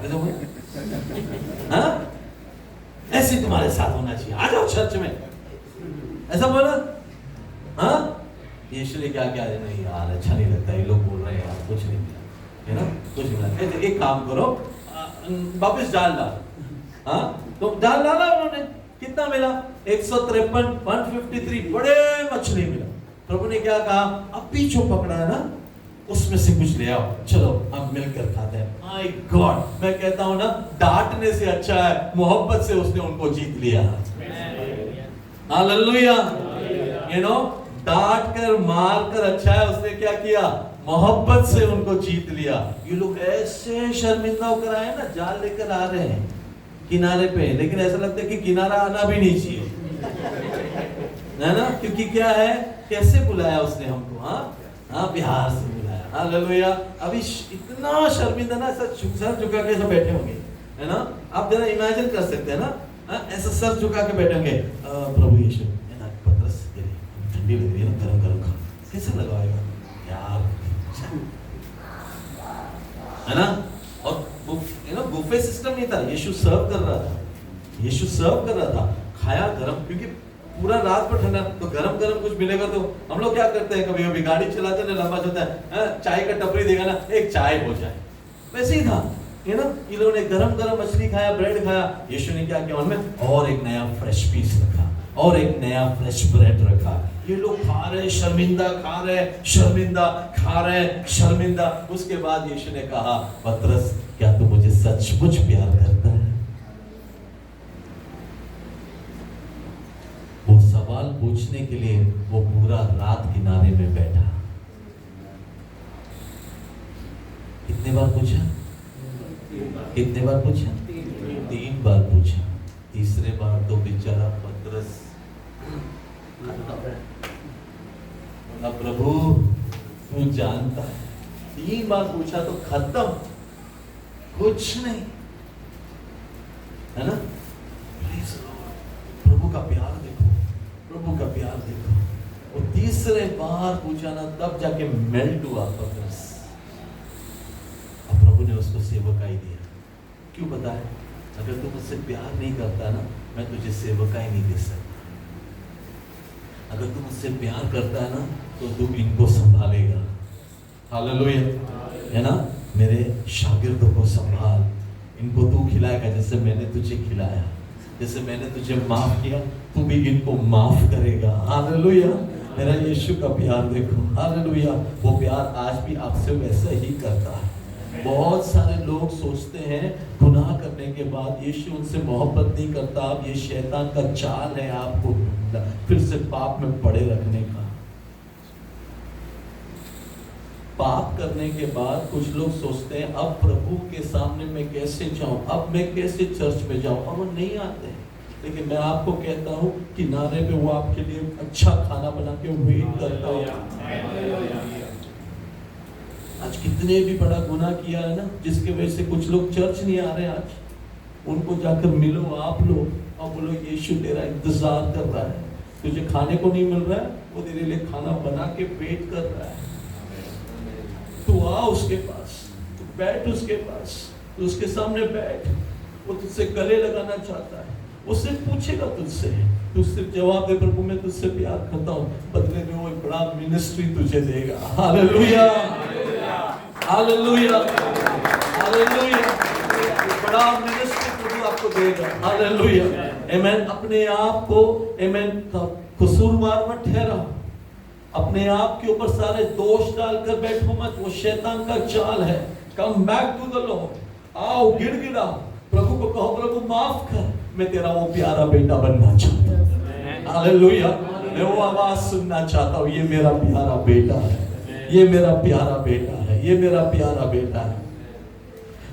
हाँ, ऐसे तुम्हारे साथ होना चाहिए, आ जाओ चर्च में, ऐसा बोला। हाँ, यीशु ने क्या किया? नहीं यार, अच्छा नहीं लगता, ये लोग बोल रहे हैं यार, कुछ नहीं मिला, है ना, कुछ नहीं मिला। एक काम करो, वापस डाल डाल। हाँ, तो डाल डाला उन्होंने, कितना मिला? 153, 153 बड़े मछली मिला। प्रभु ने क्या कहा? अब पीछे पकड़ा है ना, उसमें से कुछ ले आओ, चलो हम मिलकर खाते हैं। माय गॉड, मैं कहता हूं ना, डांटने से अच्छा है मोहब्बत से उसने उनको जीत लिया। हालेलुया, यू नो, डांट कर मार कर अच्छा है उसने क्या किया? मोहब्बत से उनको जीत लिया। ये लोग ऐसे शर्मिंदा होकर आए ना, जाल लेकर आ रहे हैं किनारे पे, लेकिन ऐसा लगता है कि किनारा आना भी नहीं चाहिए, है ना? क्योंकि क्या है, कैसे बुलाया उसने हमको, हाँ प्यार से बुलाया। हालेलुया। अभी इतना शर्मिंदा ना, सर झुका के सब बैठे होंगे, है ना? आप जरा इमेजिन कर सकते हैं ना, ऐसा सर झुका के बैठेंगे, प्रभु यीशु, है ना? पतरस ठंडी लग रही है ना, गरम गरम खा, कैसे लगाएगा यार, है ना? और बुफे सिस्टम नहीं था, यीशु सर्व कर रहा था, यीशु सर्व कर रहा था, खाया गरम, क्योंकि पूरा रात पर ठंडा, तो गरम गरम कुछ मिलेगा। तो हम लोग क्या करते हैं, कभी कभी गाड़ी चलाते ना, लंबा चलता है, चाय का टपरी देगा ना, एक चाय हो जाए, वैसे ही था, है ना? ये लोगों ने गरम गरम मछली खाया, ब्रेड खाया, यीशु ने क्या किया उनमें, और एक नया फ्रेश पीस रखा, और एक नया फ्रेश ब्रेड रखा। ये लोग खा रहे, शर्मिंदा खा रहे, शर्मिंदा खा रहे, शर्मिंदा। उसके बाद यीशु ने कहा, पतरस क्या तू मुझे सचमुच प्यार करता है? वो सवाल पूछने के लिए वो पूरा रात किनारे में बैठा। कितने बार पूछा? कितने बार पूछा? 3 बार पूछा। तीसरे बार तो बेचारा पतरस, प्रभु तू जानता है, 3 बार पूछा तो खत्म, कुछ नहीं, है ना? प्लीज प्रभु का प्यार देखो, प्रभु का प्यार देखो। वो तीसरे बार पूछा ना, तब जाके मेल्ट हुआ पतरस, और प्रभु ने उसको सेवकाई दिया। क्यों पता है? अगर तू मुझसे प्यार नहीं करता ना, मैं तुझे सेवकाई नहीं दे सकता। अगर तू मुझसे प्यार करता है ना, तो तू इनको संभालेगा। हालेलुया, है ना? मेरे शागिर्दों को संभाल, इनको तू खिलाएगा जैसे मैंने तुझे खिलाया, जैसे मैंने तुझे माफ किया, तू भी इनको माफ करेगा। हालेलुया। मेरा यीशु का प्यार देखो, हालेलुया। वो प्यार आज भी आपसे वैसा ही करता है। बहुत सारे लोग सोचते हैं गुनाह करने के बाद यीशु उनसे मोहब्बत नहीं करता। अब ये शैतान का चाल है आपको फिर से पाप में पड़े रखने का। पाप करने के बाद कुछ लोग सोचते हैं अब प्रभु के सामने मैं कैसे जाऊं, अब मैं कैसे चर्च में जाऊं, और वो नहीं आते। लेकिन मैं आपको कहता हूं किनारे पे वो आपके लिए अच्छा खाना बना के वेट करता होगा। आज कितने भी बड़ा गुनाह किया है ना, जिसके वजह से कुछ लोग चर्च नहीं आ रहे, आज उनको जाकर मिलो आप लोग और बोलो यीशु तेरा इंतजार कर रहा है, तुझे खाने को नहीं मिल रहा है, वो तेरे लिए खाना बना के वेट कर रहा है। तू आ उसके पास, तू बैठ उसके पास, तू उसके सामने बैठ, वो तुझसे गले लगाना चाहता है, वो सिर्फ पूछेगा तुझसे, तू सिर्फ जवाब दे प्रभु मैं तुझसे प्यार करता हूँ, बदले में वो एक बड़ा मिनिस्ट्री तुझे देगा। Hallelujah, hallelujah, hallelujah. बड़ा मिनिस्ट्री प्रभु आपको देगा। हालेलुया, आमेन। अपने आप को आमेन कसूरवार मत ठहराओ, अपने आप के ऊपर सारे दोष डालकर बैठो मत, वो शैतान का चाल है। Come back to the Lord, आओ गिड़गिड़ाओ, प्रभु को कहो प्रभु माफ कर, मैं तेरा वो प्यारा बेटा बनना चाहता हूँ। हालेलुया, मैं वो आवाज सुनना चाहता हूँ, ये मेरा प्यारा बेटा है, ये मेरा प्यारा बेटा है, ये मेरा प्यारा बेटा है।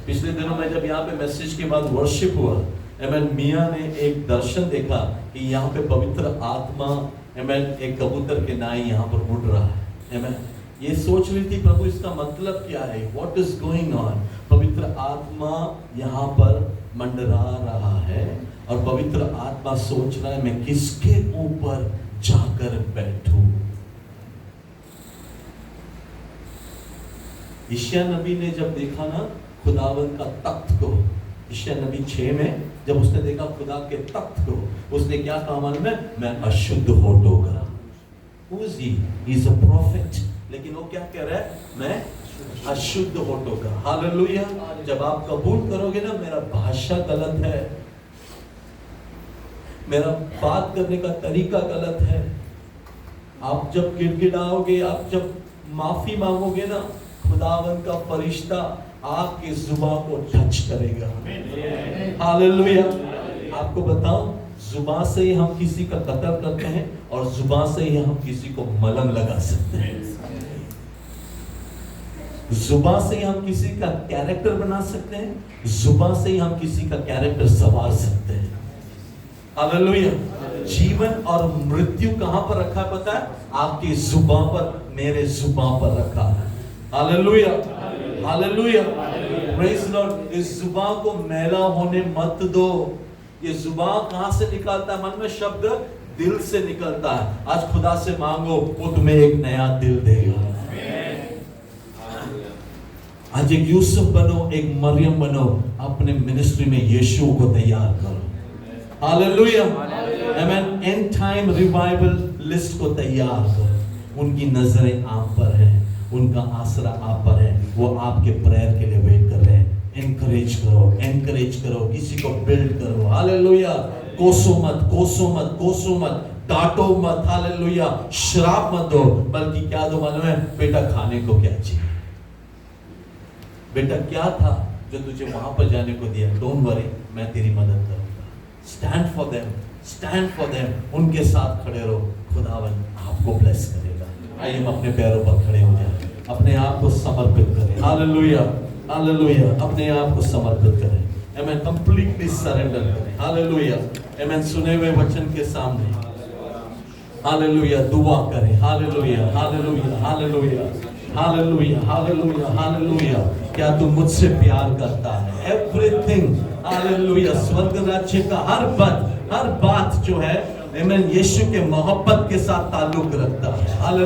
पिछले दिनों में जब यहाँ पे मैसेज के बाद वर्शिप हुआ, आमेन, मियां ने एक दर्शन देखा कि यहाँ पे पवित्र आत्मा आमेन एक कबूतर के नाई यहाँ पर उड़ रहा है। आमेन, ये सोच रही थी प्रभु इसका मतलब क्या है, व्हाट इज गोइंग ऑन। पवित्र आत्मा यहाँ पर मंडरा रहा है और पवित्र आत्मा सोच रहा है मैं किसके ऊपर जाकर बैठूं। यशायाह नबी ने जब देखा ना खुदावंद का तख्त को, यशायाह नबी 6 में जब उसने देखा खुदा के तख्त को, उसने क्या कहा मालूम है, मैं अशुद्ध होठों का। Who is he? He is a prophet। लेकिन वो क्या कह रहा है, मैं अशुद्ध होठों का। हालेलुया। जब आप कबूल करोगे ना मेरा भाषा गलत है, मेरा बात करने का तरीका गलत है, आप जब गिड़गिड़ाओगे, आप जब माफी मांगोगे ना, खुदावंद का फरिश्ता आपकी जुबान को टच करेगा। हालेलुया। आपको बताऊं, जुबान से ही हम किसी का कत्ल करते हैं और जुबान से ही हम किसी को मलम लगा सकते हैं। जुबान से ही हम किसी का कैरेक्टर बना सकते हैं, जुबान से ही हम किसी का कैरेक्टर संवार सकते हैं। हालेलुया। जीवन और मृत्यु कहां पर रखा है पता है? आपकी जुबान पर, मेरे जुबान पर रखा है। Hallelujah, hallelujah, praise Lord. इस जुबान को मैला होने मत दो। ये जुबान कहां से निकलता है? मन में शब्द दिल से निकलता है। आज खुदा से मांगो, वो तुम्हें एक नया दिल देगा। आज एक यूसुफ बनो, एक मरियम बनो, अपने मिनिस्ट्री में यीशु को तैयार करो। Hallelujah, amen. And time revival list को तैयार करो। उनकी नजरें आप पर हैं, उनका आसरा आप पर है, वो आपके प्रेयर के लिए वेट कर रहे हैं। एनकरेज करो, एनकरेज करो, किसी को बिल्ड करो। हालेलुया। कोसो मत, कोसो मत, कोसो मत, डांटो मत। हालेलुया। श्राप मत दो, बल्कि क्या दो मालूम है? बेटा खाने को क्या चाहिए? बेटा क्या था जो तुझे वहां पर जाने को दिया? डोंट वरी, मैं तेरी मदद करूंगा। Stand for them, stand for them. उनके साथ खड़े रहो, खुदावन आपको ब्लेस करेगा। आइए हम अपने पैरों पर खड़े हो जाए, अपने आप को समर्पित करें। Hallelujah, hallelujah. अपने आप को समर्पित करें। आमेन। कंप्लीटली सरेंडर करें। हालेलुया, आमेन। सुने हुए वचन के सामने हालेलुया दुआ करें। Hallelujah, hallelujah, hallelujah, hallelujah, hallelujah, hallelujah. क्या तू मुझसे प्यार करता है? Everything, hallelujah. स्वर्ग राज्य का हर बात जो है, आमेन, यीशु के मोहब्बत के साथ ताल्लुक रखता है। हालेलुया।